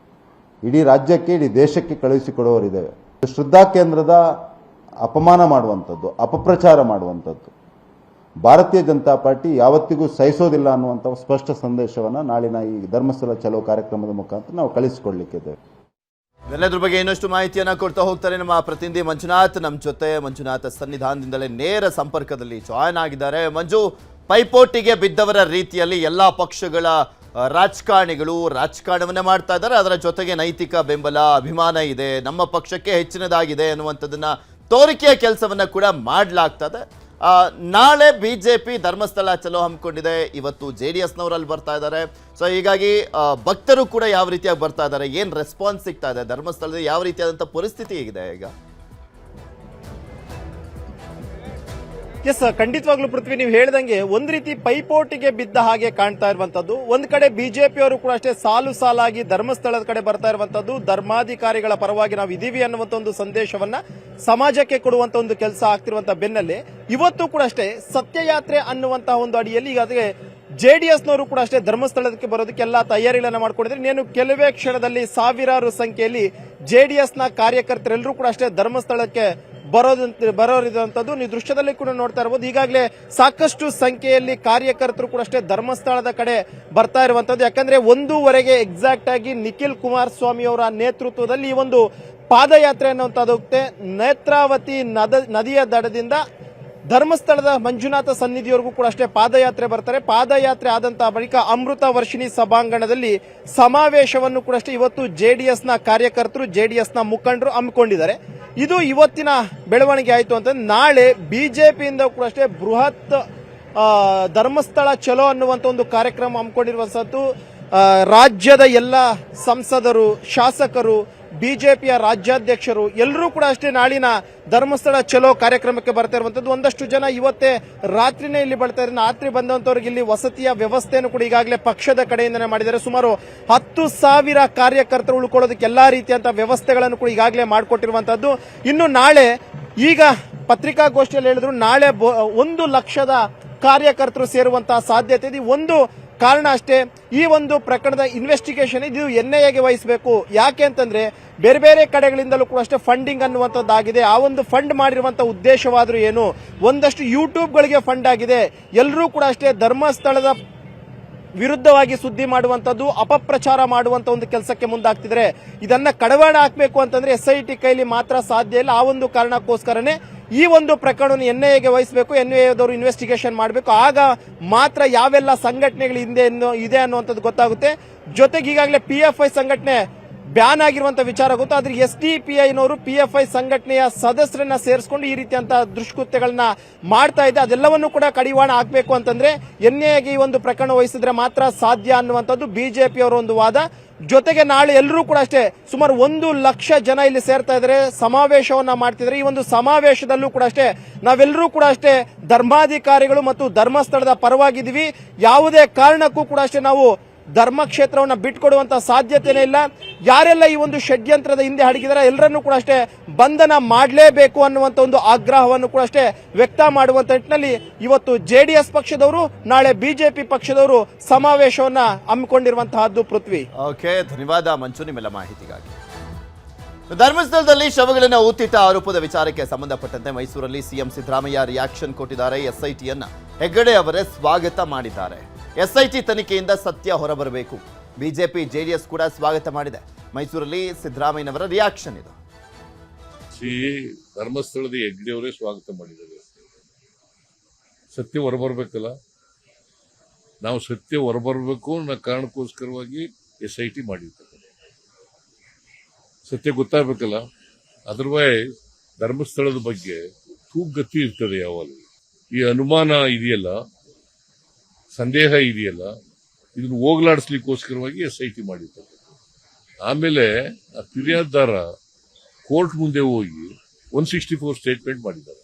ಇಡೀ ರಾಜ್ಯಕ್ಕೆ, ಇಡೀ ದೇಶಕ್ಕೆ ಕಳುಹಿಸಿಕೊಡುವವರಿದ್ದೇವೆ. ಶ್ರದ್ಧಾ ಕೇಂದ್ರದ ಅಪಮಾನ ಮಾಡುವಂಥದ್ದು, ಅಪಪ್ರಚಾರ ಮಾಡುವಂಥದ್ದು ಭಾರತೀಯ ಜನತಾ ಪಾರ್ಟಿ ಯಾವತ್ತಿಗೂ ಸಹಿಸೋದಿಲ್ಲ ಅನ್ನುವಂಥ ಸ್ಪಷ್ಟ ಸಂದೇಶವನ್ನು ನಾಳಿನ ಈ ಧರ್ಮಸ್ಥಳ ಚಲೋ ಕಾರ್ಯಕ್ರಮದ ಮುಖಾಂತರ ನಾವು ಕಳಿಸಿಕೊಡ್ಲಿಕ್ಕಿದ್ದೇವೆ. ಎಲ್ಲದ್ರ ಬಗ್ಗೆ ಇನ್ನಷ್ಟು ಮಾಹಿತಿಯನ್ನ ಕೊಡ್ತಾ ಹೋಗ್ತಾರೆ ನಮ್ಮ ಪ್ರತಿನಿಧಿ ಮಂಜುನಾಥ್ ನಮ್ಮ ಜೊತೆ. ಮಂಜುನಾಥ್ ಸನ್ನಿಧಾನದಿಂದಲೇ ನೇರ ಸಂಪರ್ಕದಲ್ಲಿ ಜಾಯ್ನ್ ಆಗಿದ್ದಾರೆ. ಮಂಜು, ಪೈಪೋಟಿಗೆ ಬಿದ್ದವರ ರೀತಿಯಲ್ಲಿ ಎಲ್ಲಾ ಪಕ್ಷಗಳ ರಾಜಕಾರಣಿಗಳು ರಾಜಕಾರಣವನ್ನೇ ಮಾಡ್ತಾ ಇದ್ದಾರೆ. ಅದರ ಜೊತೆಗೆ ನೈತಿಕ ಬೆಂಬಲ, ಅಭಿಮಾನ ಇದೆ, ನಮ್ಮ ಪಕ್ಷಕ್ಕೆ ಹೆಚ್ಚಿನದಾಗಿದೆ ಅನ್ನುವಂಥದ್ದನ್ನ ತೋರಿಕೆಯ ಕೆಲಸವನ್ನ ಕೂಡ ಮಾಡಲಾಗ್ತದೆ. ನಾಳೆ ಬಿಜೆಪಿ ಧರ್ಮಸ್ಥಳ ಚಲೋ ಹಮ್ಮಿಕೊಂಡಿದೆ, ಇವತ್ತು JDS ನವರಲ್ಲಿ ಬರ್ತಾ ಇದ್ದಾರೆ. ಸೊ ಹೀಗಾಗಿ ಭಕ್ತರು ಕೂಡ ಯಾವ ರೀತಿಯಾಗಿ ಬರ್ತಾ ಇದ್ದಾರೆ, ಏನು ರೆಸ್ಪಾನ್ಸ್ ಸಿಗ್ತಾ ಇದೆ, ಧರ್ಮಸ್ಥಳದಲ್ಲಿ ಯಾವ ರೀತಿಯಾದಂಥ ಪರಿಸ್ಥಿತಿ ಇದೆ ಈಗ? ಎಸ್, ಖಂಡಿತವಾಗ್ಲೂ ಪೃಥ್ವಿ, ನೀವು ಹೇಳ್ದಂಗೆ ಒಂದ್ ರೀತಿ ಪೈಪೋಟಿಗೆ ಬಿದ್ದ ಹಾಗೆ ಕಾಣ್ತಾ ಇರುವಂತದ್ದು. ಒಂದ್ ಕಡೆ ಬಿಜೆಪಿ ಅವರು ಕೂಡ ಅಷ್ಟೇ ಸಾಲು ಸಾಲಾಗಿ ಧರ್ಮಸ್ಥಳದ ಕಡೆ ಬರ್ತಾ ಇರುವಂತದ್ದು, ಧರ್ಮಾಧಿಕಾರಿಗಳ ಪರವಾಗಿ ನಾವು ಇದೀವಿ ಅನ್ನುವಂತ ಒಂದು ಸಂದೇಶವನ್ನ ಸಮಾಜಕ್ಕೆ ಕೊಡುವಂತ ಒಂದು ಕೆಲಸ ಆಗ್ತಿರುವಂತ ಬೆನ್ನಲ್ಲೇ ಇವತ್ತು ಕೂಡ ಅಷ್ಟೇ ಸತ್ಯಯಾತ್ರೆ ಅನ್ನುವಂತಹ ಒಂದು ಅಡಿಯಲ್ಲಿ ಈಗಾಗಲೇ JDS ನವರು ಕೂಡ ಅಷ್ಟೇ ಧರ್ಮಸ್ಥಳಕ್ಕೆ ಬರೋದಕ್ಕೆ ಎಲ್ಲಾ ತಯಾರಿಗಳನ್ನ ಮಾಡ್ಕೊಂಡಿದ್ರೆ ಇನ್ನೇನು ಕೆಲವೇ ಕ್ಷಣದಲ್ಲಿ ಸಂಖ್ಯೆಯಲ್ಲಿ JDS ನ ಕಾರ್ಯಕರ್ತರೆಲ್ಲರೂ ಕೂಡ ಅಷ್ಟೇ ಧರ್ಮಸ್ಥಳಕ್ಕೆ ಬರೋರಿದಂತದ್ದು ನೀವು ದೃಶ್ಯದಲ್ಲಿ ಕೂಡ ನೋಡ್ತಾ ಇರಬಹುದು. ಈಗಾಗಲೇ ಸಾಕಷ್ಟು ಸಂಖ್ಯೆಯಲ್ಲಿ ಕಾರ್ಯಕರ್ತರು ಕೂಡ ಅಷ್ಟೇ ಧರ್ಮಸ್ಥಳದ ಕಡೆ ಬರ್ತಾ ಇರುವಂತದ್ದು. ಯಾಕಂದ್ರೆ 1:15 ಎಕ್ಸಾಕ್ಟ್ ಆಗಿ ನಿಖಿಲ್ ಕುಮಾರಸ್ವಾಮಿ ಅವರ ನೇತೃತ್ವದಲ್ಲಿ ಈ ಒಂದು ಪಾದಯಾತ್ರೆ ಅನ್ನುವಂಥದ್ದು ನೇತ್ರಾವತಿ ನದಿಯ ದಡದಿಂದ ಧರ್ಮಸ್ಥಳದ ಮಂಜುನಾಥ ಸನ್ನಿಧಿಯವರೆಗೂ ಕೂಡ ಅಷ್ಟೇ ಪಾದಯಾತ್ರೆ ಬರ್ತಾರೆ. ಪಾದಯಾತ್ರೆ ಆದಂತಹ ಬಳಿಕ ಅಮೃತ ವರ್ಷಿಣಿ ಸಭಾಂಗಣದಲ್ಲಿ ಸಮಾವೇಶವನ್ನು ಕೂಡ ಅಷ್ಟೇ ಇವತ್ತು JDS ನ ಕಾರ್ಯಕರ್ತರು, JDS ನ ಮುಖಂಡರು ಹಮ್ಮಿಕೊಂಡಿದ್ದಾರೆ. ಇದು ಇವತ್ತಿನ ಬೆಳವಣಿಗೆ ಆಯಿತು ಅಂತ. ನಾಳೆ ಬಿಜೆಪಿಯಿಂದ ಕೂಡ ಅಷ್ಟೇ ಬೃಹತ್ ಧರ್ಮಸ್ಥಳ ಚಲೋ ಅನ್ನುವಂತ ಒಂದು ಕಾರ್ಯಕ್ರಮ ಹಮ್ಮಿಕೊಂಡಿರುವಂತದ್ದು. ರಾಜ್ಯದ ಎಲ್ಲ ಸಂಸದರು, ಶಾಸಕರು, ಬಿಜೆಪಿಯ ರಾಜ್ಯಾಧ್ಯಕ್ಷರು ಎಲ್ಲರೂ ಕೂಡ ಅಷ್ಟೇ ನಾಳಿನ ಧರ್ಮಸ್ಥಳ ಚಲೋ ಕಾರ್ಯಕ್ರಮಕ್ಕೆ ಬರ್ತಾ ಇರುವಂತದ್ದು. ಒಂದಷ್ಟು ಜನ ಇವತ್ತೇ ರಾತ್ರಿನೇ ಇಲ್ಲಿ ಬರ್ತಾ ಇದ್ದಾರೆ. ರಾತ್ರಿ ಬಂದಂತವ್ರಿಗೆ ಇಲ್ಲಿ ವಸತಿಯ ವ್ಯವಸ್ಥೆಯನ್ನು ಕೂಡ ಈಗಾಗಲೇ ಪಕ್ಷದ ಕಡೆಯಿಂದನೇ ಮಾಡಿದ್ದಾರೆ. ಸುಮಾರು 10,000 ಕಾರ್ಯಕರ್ತರು ಉಳ್ಕೊಳ್ಳೋದಕ್ಕೆ ಎಲ್ಲಾ ರೀತಿಯಂತಹ ವ್ಯವಸ್ಥೆಗಳನ್ನು ಕೂಡ ಈಗಾಗಲೇ ಮಾಡಿಕೊಟ್ಟಿರುವಂತದ್ದು. ಇನ್ನು ನಾಳೆ ಈಗ ಪತ್ರಿಕಾಗೋಷ್ಠಿಯಲ್ಲಿ ಹೇಳಿದ್ರು ನಾಳೆ 1 ಲಕ್ಷದ ಕಾರ್ಯಕರ್ತರು ಸೇರುವಂತಹ ಸಾಧ್ಯತೆ ಇದೆ. ಒಂದು ಕಾರಣ ಅಷ್ಟೇ, ಈ ಒಂದು ಪ್ರಕರಣದ ಇನ್ವೆಸ್ಟಿಗೇಷನ್ ಇದು NIAಗೆ ವಹಿಸಬೇಕು. ಯಾಕೆ ಅಂತಂದ್ರೆ ಬೇರೆ ಬೇರೆ ಕಡೆಗಳಿಂದಲೂ ಕೂಡ ಅಷ್ಟೇ ಫಂಡಿಂಗ್ ಅನ್ನುವಂಥದ್ದಾಗಿದೆ. ಆ ಒಂದು ಫಂಡ್ ಮಾಡಿರುವಂತಹ ಉದ್ದೇಶವಾದ್ರೂ ಏನು, ಒಂದಷ್ಟು ಯೂಟ್ಯೂಬ್ಗಳಿಗೆ ಫಂಡ್ ಆಗಿದೆ. ಎಲ್ಲರೂ ಕೂಡ ಅಷ್ಟೇ ಧರ್ಮಸ್ಥಳದ ವಿರುದ್ಧವಾಗಿ ಸುದ್ದಿ ಮಾಡುವಂತದ್ದು, ಅಪಪ್ರಚಾರ ಮಾಡುವಂತ ಒಂದು ಕೆಲಸಕ್ಕೆ ಮುಂದಾಗ್ತಿದ್ರೆ ಇದನ್ನ ಕಡಿವಾಣ ಹಾಕಬೇಕು ಅಂತಂದ್ರೆ SIT ಕೈಲಿ ಮಾತ್ರ ಸಾಧ್ಯ ಇಲ್ಲ. ಆ ಒಂದು ಕಾರಣಕ್ಕೋಸ್ಕರನೇ ಈ ಒಂದು ಪ್ರಕರಣವನ್ನು NIAಗೆ ವಹಿಸಬೇಕು, NIAದವರು ಇನ್ವೆಸ್ಟಿಗೇಷನ್ ಮಾಡಬೇಕು. ಆಗ ಮಾತ್ರ ಯಾವೆಲ್ಲ ಸಂಘಟನೆಗಳು ಇದೆ ಅನ್ನುವಂಥದ್ದು ಗೊತ್ತಾಗುತ್ತೆ. ಜೊತೆಗೆ ಈಗಾಗಲೇ PFI ಸಂಘಟನೆ ಬ್ಯಾನ್ ಆಗಿರುವಂತಹ ವಿಚಾರ ಗೊತ್ತು. ಆದ್ರೆ SDPIನವರು PFI ಸಂಘಟನೆಯ ಸದಸ್ಯರನ್ನ ಸೇರಿಸಿಕೊಂಡು ಈ ರೀತಿಯಂತಹ ದುಷ್ಕೃತ್ಯಗಳನ್ನ ಮಾಡ್ತಾ ಇದೆ. ಅದೆಲ್ಲವನ್ನೂ ಕೂಡ ಕಡಿವಾಣ ಹಾಕಬೇಕು ಅಂತಂದ್ರೆ NIAಗೆ ಈ ಒಂದು ಪ್ರಕರಣ ವಹಿಸಿದ್ರೆ ಮಾತ್ರ ಸಾಧ್ಯ ಅನ್ನುವಂಥದ್ದು ಬಿಜೆಪಿಯವರ ಒಂದು ವಾದ. ಜೊತೆಗೆ ನಾಳೆ ಎಲ್ಲರೂ ಕೂಡ ಅಷ್ಟೇ ಸುಮಾರು 1 ಲಕ್ಷ ಜನ ಇಲ್ಲಿ ಸೇರ್ತಾ ಇದ್ದಾರೆ, ಸಮಾವೇಶವನ್ನ ಮಾಡ್ತಿದ್ದಾರೆ. ಈ ಒಂದು ಸಮಾವೇಶದಲ್ಲೂ ಕೂಡ ಅಷ್ಟೇ ನಾವೆಲ್ಲರೂ ಕೂಡ ಅಷ್ಟೇ ಧರ್ಮಾಧಿಕಾರಿಗಳು ಮತ್ತು ಧರ್ಮಸ್ಥಳದ ಪರವಾಗಿದ್ದೀವಿ. ಯಾವುದೇ ಕಾರಣಕ್ಕೂ ಕೂಡ ಅಷ್ಟೇ ನಾವು ಧರ್ಮಕ್ಷೇತ್ರವನ್ನ ಬಿಟ್ಕೊಡುವಂತ ಸಾಧ್ಯತೆನೇ ಇಲ್ಲ. ಯಾರೆಲ್ಲ ಈ ಒಂದು ಷಡ್ಯಂತ್ರದ ಹಿಂದೆ ಅಡಗಿದ್ದಾರೆ ಎಲ್ಲರನ್ನೂ ಕೂಡ ಅಷ್ಟೇ ಬಂಧನ ಮಾಡಲೇಬೇಕು ಅನ್ನುವಂತ ಒಂದು ಆಗ್ರಹವನ್ನು ಕೂಡ ಅಷ್ಟೇ ವ್ಯಕ್ತ ಮಾಡುವಂತ ನಿಟ್ಟಿನಲ್ಲಿ ಇವತ್ತು JDS ಪಕ್ಷದವರು, ನಾಳೆ ಬಿಜೆಪಿ ಪಕ್ಷದವರು ಸಮಾವೇಶವನ್ನ ಹಮ್ಮಿಕೊಂಡಿರುವಂತಹದ್ದು. ಪೃಥ್ವಿ, ಓಕೆ, ಧನ್ಯವಾದ ಮಂಚು ನಿಮ್ಮೆಲ್ಲ ಮಾಹಿತಿಗಾಗಿ. ಧರ್ಮಸ್ಥಳದಲ್ಲಿ ಶವಗಳನ್ನು ಊತಿಟ್ಟ ಆರೋಪದ ವಿಚಾರಕ್ಕೆ ಸಂಬಂಧಪಟ್ಟಂತೆ ಮೈಸೂರಲ್ಲಿ ಸಿಎಂ ಸಿದ್ದರಾಮಯ್ಯ ರಿಯಾಕ್ಷನ್ ಕೊಟ್ಟಿದ್ದಾರೆ. SITಯನ್ನ ಹೆಗ್ಗಡೆ ಅವರೇ ಸ್ವಾಗತ ಮಾಡಿದ್ದಾರೆ. SIT ತನಿಖೆಯಿಂದ ಸತ್ಯ ಹೊರಬರಬೇಕು. ಬಿಜೆಪಿ JDS ಕೂಡ ಸ್ವಾಗತ ಮಾಡಿದೆ. ಮೈಸೂರಲ್ಲಿ ಸಿದ್ದರಾಮಯ್ಯನವರ ರಿಯಾಕ್ಷನ್ ಇದು. ಧರ್ಮಸ್ಥಳದ ಹೆಗ್ಗಡೆಯವರೇ ಸ್ವಾಗತ ಮಾಡಿದ್ದಾರೆ. ಸತ್ಯ ಹೊರಬರ್ಬೇಕಲ್ಲ, ನಾವು ಸತ್ಯ ಹೊರಬರಬೇಕು ಅನ್ನೋ ಕಾರಣಕ್ಕೋಸ್ಕರವಾಗಿ SIT ಮಾಡಿರ್ತಾರೆ. ಸತ್ಯ ಗೊತ್ತಾಗಬೇಕಲ್ಲ, ಅದರ್ವೈಸ್ ಧರ್ಮಸ್ಥಳದ ಬಗ್ಗೆ ತೂಗತಿ ಇರ್ತದೆ. ಯಾವಾಗ ಈ ಅನುಮಾನ ಇದೆಯಲ್ಲ, ಸಂದೇಹ ಇದೆಯಲ್ಲ, ಇದನ್ನು ಹೋಗ್ಲಾಡಿಸ್ಲಿಕ್ಕೋಸ್ಕರವಾಗಿ SIT ಮಾಡಿರ್ತಾರೆ. ಆಮೇಲೆ ಆ ಫಿರ್ಯಾದಿದಾರ ಕೋರ್ಟ್ ಮುಂದೆ ಹೋಗಿ 164 ಸ್ಟೇಟ್ಮೆಂಟ್ ಮಾಡಿದ್ದಾರೆ.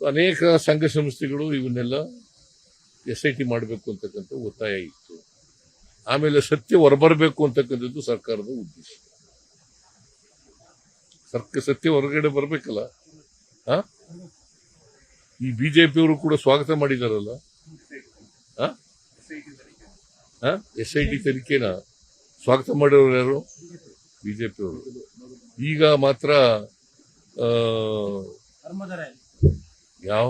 ಅನೇಕ ಸಂಘ ಸಂಸ್ಥೆಗಳು ಇವನ್ನೆಲ್ಲ SIT ಮಾಡಬೇಕು ಅಂತಕ್ಕಂಥ ಒತ್ತಾಯ ಇತ್ತು. ಆಮೇಲೆ ಸತ್ಯ ಹೊರಬರಬೇಕು ಅಂತಕ್ಕಂಥದ್ದು ಸರ್ಕಾರದ ಉದ್ದೇಶ. ಸತ್ಯ ಹೊರಗಡೆ ಬರಬೇಕಲ್ಲ. ಈ ಬಿಜೆಪಿಯವರು ಕೂಡ ಸ್ವಾಗತ ಮಾಡಿದಾರಲ್ಲ. SIT ತನಿಖೆನ ಸ್ವಾಗತ ಮಾಡಿರೋರು ಯಾರು? ಬಿಜೆಪಿಯವರು. ಈಗ ಮಾತ್ರ ಯಾವ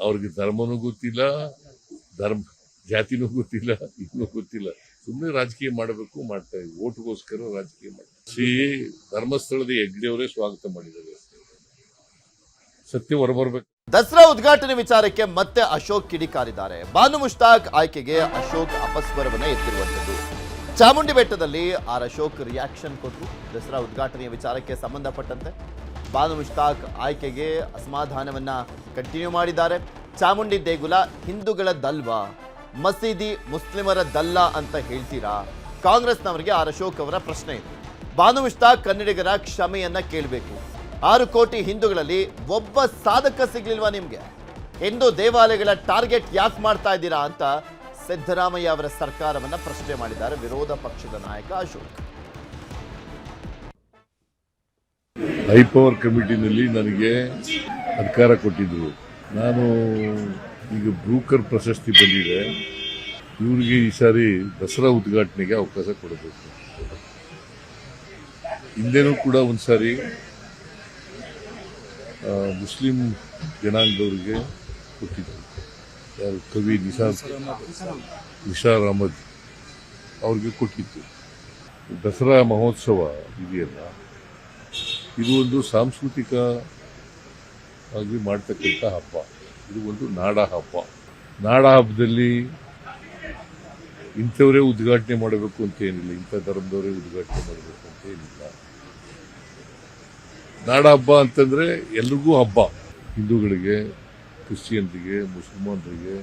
ಅವ್ರಿಗೆ ಧರ್ಮನೂ ಗೊತ್ತಿಲ್ಲ, ಜಾತಿನೂ ಗೊತ್ತಿಲ್ಲ, ಇನ್ನೂ ಗೊತ್ತಿಲ್ಲ. ಸುಮ್ಮನೆ ರಾಜಕೀಯ ಮಾಡಬೇಕು, ಮಾಡ್ತಾ ಇದ್ವಿ. ಓಟ್ಗೋಸ್ಕರ ರಾಜಕೀಯ ಮಾಡ್ತಾರೆ. ಧರ್ಮಸ್ಥಳದ ಹೆಗ್ಗಡೆಯವರೇ ಸ್ವಾಗತ ಮಾಡಿದ್ದಾರೆ. ಸತ್ಯ ಹೊರಬರ್ಬೇಕು. ದಸರಾ ಉದ್ಘಾಟನೆ ವಿಚಾರಕ್ಕೆ ಮತ್ತೆ ಅಶೋಕ್ ಕಿಡಿಕಾರಿದ್ದಾರೆ. ಬಾನು ಮುಷ್ತಾಕ್ ಆಯ್ಕೆಗೆ ಅಶೋಕ್ ಅಪಸ್ವರವನ್ನ ಎತ್ತಿರುವಂತದ್ದು. ಚಾಮುಂಡಿ ಬೆಟ್ಟದಲ್ಲಿ ಅಶೋಕ್ ರಿಯಾಕ್ಷನ್ ಕೊಟ್ಟರು ದಸರಾ ಉದ್ಘಾಟನೆಯ ವಿಚಾರಕ್ಕೆ ಸಂಬಂಧಪಟ್ಟಂತೆ. ಬಾನು ಮುಷ್ತಾಕ್ ಆಯ್ಕೆಗೆ ಅಸಮಾಧಾನವನ್ನ ಕಂಟಿನ್ಯೂ ಮಾಡಿದ್ದಾರೆ. ಚಾಮುಂಡಿ ದೇಗುಲ ಹಿಂದೂಗಳದ್ದಲ್ವಾ, ಮಸೀದಿ ಮುಸ್ಲಿಮರದ್ದಲ್ಲ ಅಂತ ಹೇಳ್ತೀರಾ? ಕಾಂಗ್ರೆಸ್ನವರಿಗೆ ಆರ್ ಅಶೋಕ್ ಅವರ ಪ್ರಶ್ನೆ ಇದೆ. ಬಾನು ಮುಷ್ತಾಕ್ ಕನ್ನಡಿಗರ ಕ್ಷಮೆಯನ್ನ ಕೇಳಬೇಕು. 6 ಕೋಟಿ ಹಿಂದೂಗಳಲ್ಲಿ ಒಬ್ಬ ಸಾಧಕ ಸಿಗ್ಲಿಲ್ವಾ ನಿಮ್ಗೆ? ಹಿಂದೂ ದೇವಾಲಯಗಳ ಟಾರ್ಗೆಟ್ ಯಾಕೆ ಮಾಡ್ತಾ ಇದ್ದೀರಾ ಅಂತ ಸಿದ್ದರಾಮಯ್ಯ ಅವರ ಸರ್ಕಾರವನ್ನ ಪ್ರಶ್ನೆ ಮಾಡಿದ್ದಾರೆ ವಿರೋಧ ಪಕ್ಷದ ನಾಯಕ ಅಶೋಕ್. ಹೈಪವರ್ ಕಮಿಟಿನಲ್ಲಿ ನನಗೆ ಅಧಿಕಾರ ಕೊಟ್ಟಿದ್ರು. ನಾನು ಈಗ ಬ್ರೂಕರ್ ಪ್ರಶಸ್ತಿ ಬಂದಿದೆ, ಇವರಿಗೆ ಈ ಸಾರಿ ದಸರಾ ಉದ್ಘಾಟನೆಗೆ ಅವಕಾಶ ಕೊಡಬೇಕು. ಹಿಂದೆನೂ ಕೂಡ ಒಂದ್ಸಾರಿ ಮುಸ್ಲಿಂ ಜನಾಂಗದವರಿಗೆ ಕೊಟ್ಟಿದ್ರು. ಯಾರು ಕವಿ ನಿಸಾರ್ ಅಹಮದ್ ಅವ್ರಿಗೆ ಕೊಟ್ಟಿತ್ತು. ದಸರಾ ಮಹೋತ್ಸವ ಇದೆಯಲ್ಲ, ಇದು ಒಂದು ಸಾಂಸ್ಕೃತಿಕ ಆಗಿ ಮಾಡ್ತಕ್ಕಂಥ ಹಬ್ಬ. ಇದು ಒಂದು ನಾಡ ಹಬ್ಬ. ನಾಡ ಹಬ್ಬದಲ್ಲಿ ಇಂಥವರೇ ಉದ್ಘಾಟನೆ ಮಾಡಬೇಕು ಅಂತ ಏನಿಲ್ಲ, ಇಂಥ ಧರ್ಮದವರೇ ಉದ್ಘಾಟನೆ ಮಾಡಬೇಕು ಅಂತ ಏನಿಲ್ಲ. ನಾಡ ಹಬ್ಬ ಅಂತಂದ್ರೆ ಎಲ್ರಿಗೂ ಹಬ್ಬ. ಹಿಂದೂಗಳಿಗೆ, ಕ್ರಿಶ್ಚಿಯನ್ರಿಗೆ, ಮುಸಲ್ಮಾನರಿಗೆ,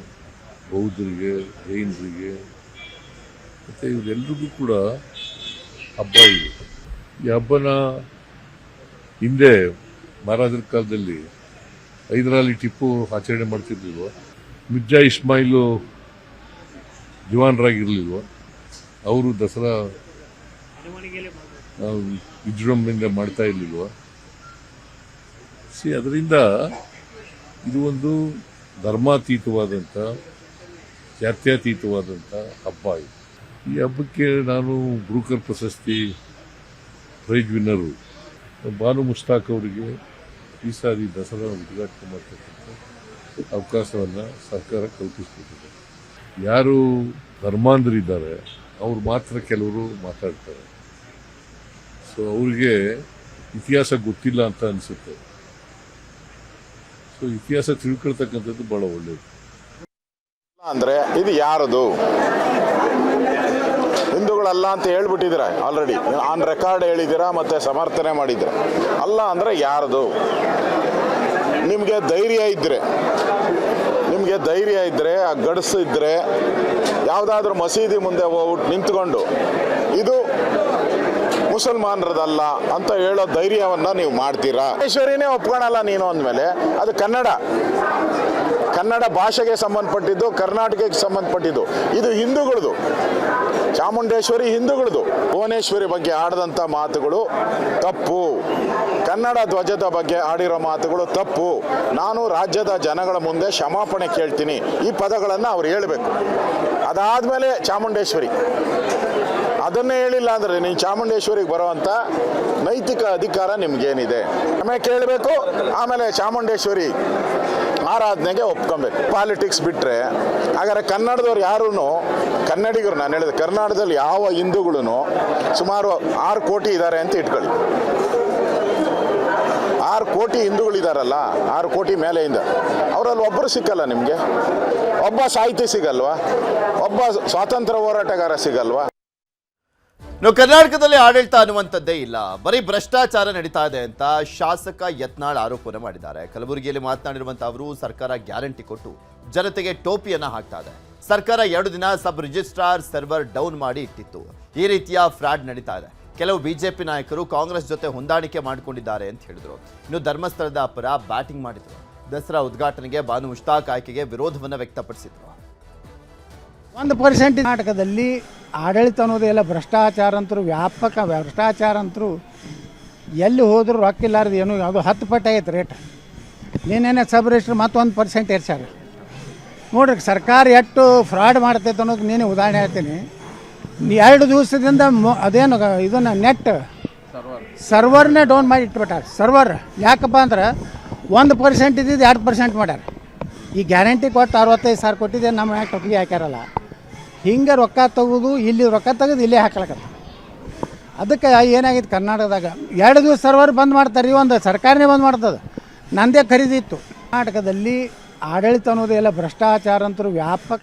ಬೌದ್ಧರಿಗೆ, ಜೈನರಿಗೆ ಮತ್ತೆ ಇವರೆಲ್ರಿಗೂ ಕೂಡ ಹಬ್ಬ ಇದೆ. ಈ ಹಬ್ಬನ ಹಿಂದೆ ಮಹಾರಾಜರ ಕಾಲದಲ್ಲಿ ಹೈದರಾಲಿ ಟಿಪ್ಪು ಆಚರಣೆ ಮಾಡ್ತಿರ್ಲಿಲ್ವ? ಮಿರ್ಜಾ ಇಸ್ಮಾಯಿಲು ಜವಾನರಾಗಿರ್ಲಿಲ್ವ? ಅವರು ದಸರಾ ವಿಜೃಂಭಣೆಯಿಂದ ಮಾಡ್ತಾ ಇರ್ಲಿಲ್ವ? ಅದರಿಂದ ಇದು ಒಂದು ಧರ್ಮಾತೀತವಾದಂಥ, ಜಾತ್ಯತೀತವಾದಂಥ ಹಬ್ಬ ಇದು. ಈ ಹಬ್ಬಕ್ಕೆ ನಾನು ಬ್ರೂಕರ್ ಪ್ರಶಸ್ತಿ ಪ್ರೈಜ್ ವಿನ್ನರು ಬಾನು ಮುಷ್ತಾಕ್ ಅವರಿಗೆ ಈ ಸಾರಿ ದಸರಾ ಉದ್ಘಾಟನೆ ಮಾಡ್ತಕ್ಕಂಥ ಅವಕಾಶವನ್ನು ಸರ್ಕಾರ ಕಲ್ಪಿಸಿಕೊಟ್ಟಿದೆ. ಯಾರು ಧರ್ಮಾಂಧರಿದ್ದಾರೆ ಅವ್ರು ಮಾತ್ರ ಕೆಲವರು ಮಾತಾಡ್ತಾರೆ. ಸೊ ಅವ್ರಿಗೆ ಇತಿಹಾಸ ಗೊತ್ತಿಲ್ಲ ಅಂತ ಅನಿಸುತ್ತೆ. ಸೊ ಇತಿಹಾಸ ತಿಳ್ಕೊಳ್ತಕ್ಕಂಥದ್ದು ಬಹಳ ಒಳ್ಳೆಯದು. ಅಂದ್ರೆ ಇದು ಯಾರದು? ಹಿಂದೂಗಳಲ್ಲ ಅಂತ ಹೇಳ್ಬಿಟ್ಟಿದ್ದೀರಾ ಆಲ್ರೆಡಿ, ಆನ್ ರೆಕಾರ್ಡ್ ಹೇಳಿದ್ದೀರಾ, ಮತ್ತೆ ಸಮರ್ಥನೆ ಮಾಡಿದ್ದೀರಾ. ಅಲ್ಲ ಅಂದ್ರೆ ಯಾರದು? ನಿಮಗೆ ಧೈರ್ಯ ಇದ್ದರೆ ಆ ಗಡಸು ಇದ್ದರೆ ಯಾವುದಾದ್ರೂ ಮಸೀದಿ ಮುಂದೆ ಹೋಗ್ಬಿಟ್ಟು ನಿಂತ್ಕೊಂಡು ಇದು ಮುಸಲ್ಮಾನರದಲ್ಲ ಅಂತ ಹೇಳೋ ಧೈರ್ಯವನ್ನ ನೀವು ಮಾಡ್ತೀರಾ? ಈಶ್ವರಿನೇ ಒಪ್ಕೊಳಲ್ಲ ನೀನು ಅಂದಮೇಲೆ ಅದು ಕನ್ನಡ ಭಾಷೆಗೆ ಸಂಬಂಧಪಟ್ಟಿದ್ದು, ಕರ್ನಾಟಕಕ್ಕೆ ಸಂಬಂಧಪಟ್ಟಿದ್ದು. ಇದು ಹಿಂದೂಗಳದು. ಚಾಮುಂಡೇಶ್ವರಿ ಹಿಂದೂಗಳದು. ಭುವನೇಶ್ವರಿ ಬಗ್ಗೆ ಆಡಿದಂಥ ಮಾತುಗಳು ತಪ್ಪು. ಕನ್ನಡ ಧ್ವಜದ ಬಗ್ಗೆ ಆಡಿರೋ ಮಾತುಗಳು ತಪ್ಪು. ನಾನು ರಾಜ್ಯದ ಜನಗಳ ಮುಂದೆ ಕ್ಷಮಾಪಣೆ ಕೇಳ್ತೀನಿ. ಈ ಪದಗಳನ್ನು ಅವ್ರು ಹೇಳಬೇಕು. ಅದಾದಮೇಲೆ ಚಾಮುಂಡೇಶ್ವರಿ ಅದನ್ನೇ ಹೇಳಿಲ್ಲ ಅಂದರೆ ನೀವು ಚಾಮುಂಡೇಶ್ವರಿಗೆ ಬರುವಂಥ ನೈತಿಕ ಅಧಿಕಾರ ನಿಮ್ಗೇನಿದೆ? ಆಮೇಲೆ ಕೇಳಬೇಕು, ಆಮೇಲೆ ಚಾಮುಂಡೇಶ್ವರಿ ಆರಾಧನೆಗೆ ಒಪ್ಕೊಬೇಕು. ಪಾಲಿಟಿಕ್ಸ್ ಬಿಟ್ಟರೆ ಹಾಗಾದ್ರೆ ಕನ್ನಡದವ್ರು ಯಾರೂ, ಕನ್ನಡಿಗರು, ನಾನು ಹೇಳಿದೆ ಕರ್ನಾಟಕದಲ್ಲಿ ಯಾವ ಹಿಂದೂಗಳು ಸುಮಾರು 6 ಕೋಟಿ ಇದ್ದಾರೆ ಅಂತ ಇಟ್ಕೊಳ್ಳಿ. 6 ಕೋಟಿ ಹಿಂದೂಗಳಿದಾರಲ್ಲ, 6 ಕೋಟಿ ಮೇಲೆಯಿಂದ ಅವರಲ್ಲಿ ಒಬ್ಬರು ಸಿಕ್ಕಲ್ಲ ನಿಮಗೆ? ಒಬ್ಬ ಸಾಹಿತಿ ಸಿಗಲ್ವಾ? ಒಬ್ಬ ಸ್ವಾತಂತ್ರ್ಯ ಹೋರಾಟಗಾರ ಸಿಗಲ್ವಾ? ಕರ್ನಾಟಕದಲ್ಲಿ ಆಡಳಿತ ಅನ್ನುವಂಥದ್ದೇ ಇಲ್ಲ, ಬರೀ ಭ್ರಷ್ಟಾಚಾರ ನಡೀತಾ ಇದೆ ಅಂತ ಶಾಸಕ ಯತ್ನಾಳ್ ಆರೋಪವನ್ನು ಮಾಡಿದ್ದಾರೆ. ಕಲಬುರಗಿಯಲ್ಲಿ ಮಾತನಾಡಿರುವಂಥ ಅವರು ಸರ್ಕಾರ ಗ್ಯಾರಂಟಿ ಕೊಟ್ಟು ಜನತೆಗೆ ಟೋಪಿಯನ್ನ ಹಾಕ್ತಾ ಇದೆ. ಸರ್ಕಾರ 2 ದಿನ ಸಬ್ ರಿಜಿಸ್ಟ್ರಾರ್ ಸರ್ವರ್ ಡೌನ್ ಮಾಡಿ ಇಟ್ಟಿತ್ತು. ಈ ರೀತಿಯ ಫ್ರಾಡ್ ನಡೀತಾ ಇದೆ. ಕೆಲವು ಬಿಜೆಪಿ ನಾಯಕರು ಕಾಂಗ್ರೆಸ್ ಜೊತೆ ಹೊಂದಾಣಿಕೆ ಮಾಡಿಕೊಂಡಿದ್ದಾರೆ ಅಂತ ಹೇಳಿದ್ರು. ಇನ್ನು ಧರ್ಮಸ್ಥಳದ ಪರ ಬ್ಯಾಟಿಂಗ್ ಮಾಡಿದ್ರು. ದಸರಾ ಉದ್ಘಾಟನೆಗೆ ಬಾನು ಮುಷ್ತಾಕ್ ಆಯ್ಕೆಗೆ ವಿರೋಧವನ್ನು ವ್ಯಕ್ತಪಡಿಸಿದ್ರು. 1% ಕರ್ನಾಟಕದಲ್ಲಿ ಆಡಳಿತ ಅನ್ನೋದು ಎಲ್ಲ ಭ್ರಷ್ಟಾಚಾರ ಅಂತರೂ, ವ್ಯಾಪಕ ಭ್ರಷ್ಟಾಚಾರ ಅಂತರೂ ಎಲ್ಲಿ ಹೋದರೂ ರೊಕ್ಕಿಲ್ಲಾರ್ದು ಏನು, ಯಾವುದು 10 ಪಟ್ಟು ಆಗೈತೆ ರೇಟ್. ನೀನೇನೆ ಸಬ್ ರಿಜಿಸ್ಟ್ರ್ ಮತ್ತು 1% ಏರ್ಸ್ಯಾರ. ನೋಡ್ರಿ ಸರ್ಕಾರ ಎಷ್ಟು ಫ್ರಾಡ್ ಮಾಡ್ತೈತೆ ಅನ್ನೋದು ನೀನೇ ಉದಾಹರಣೆ ಹೇಳ್ತೀನಿ. 2 ದಿವಸದಿಂದ ಅದೇನು ಇದನ್ನು ನೆಟ್ ಸರ್ವರ್ನೇ ಡೌನ್ ಮಾಡಿ ಇಟ್ಬಿಟ್ಟಾರೆ. ಸರ್ವರ್ ಯಾಕಪ್ಪ ಅಂದ್ರೆ 1% ಇದ್ದಿದ್ದು 2% ಮಾಡ್ಯಾರ. ಈ ಗ್ಯಾರಂಟಿ ಕೊಟ್ಟು 65,000 ಕೊಟ್ಟಿದ್ದೆ, ನಮ್ಮ ಯಾಕೆ ಒಪ್ಪಿಗೆ ಹಾಕ್ಯಾರಲ್ಲ. ಹಿಂಗೆ ರೊಕ್ಕ ತೆಗೆದು ಇಲ್ಲಿ ರೊಕ್ಕ ತೆಗೆದು ಇಲ್ಲೇ ಹಾಕ್ಲಕತ್ತ. ಅದಕ್ಕೆ ಏನಾಗಿತ್ತು ಕರ್ನಾಟಕದಾಗ 2 ದಿವಸ ಸರ್ವರ್ ಬಂದ್ ಮಾಡ್ತಾರೆ. ಒಂದು ಸರ್ಕಾರನೇ ಬಂದ್ ಮಾಡ್ತದೆ. ನಂದೇ ಖರೀದಿ ಇತ್ತು. ಕರ್ನಾಟಕದಲ್ಲಿ ಆಡಳಿತ ಅನ್ನೋದು ಎಲ್ಲ ಭ್ರಷ್ಟಾಚಾರ ಅಂತರೂ ವ್ಯಾಪಕ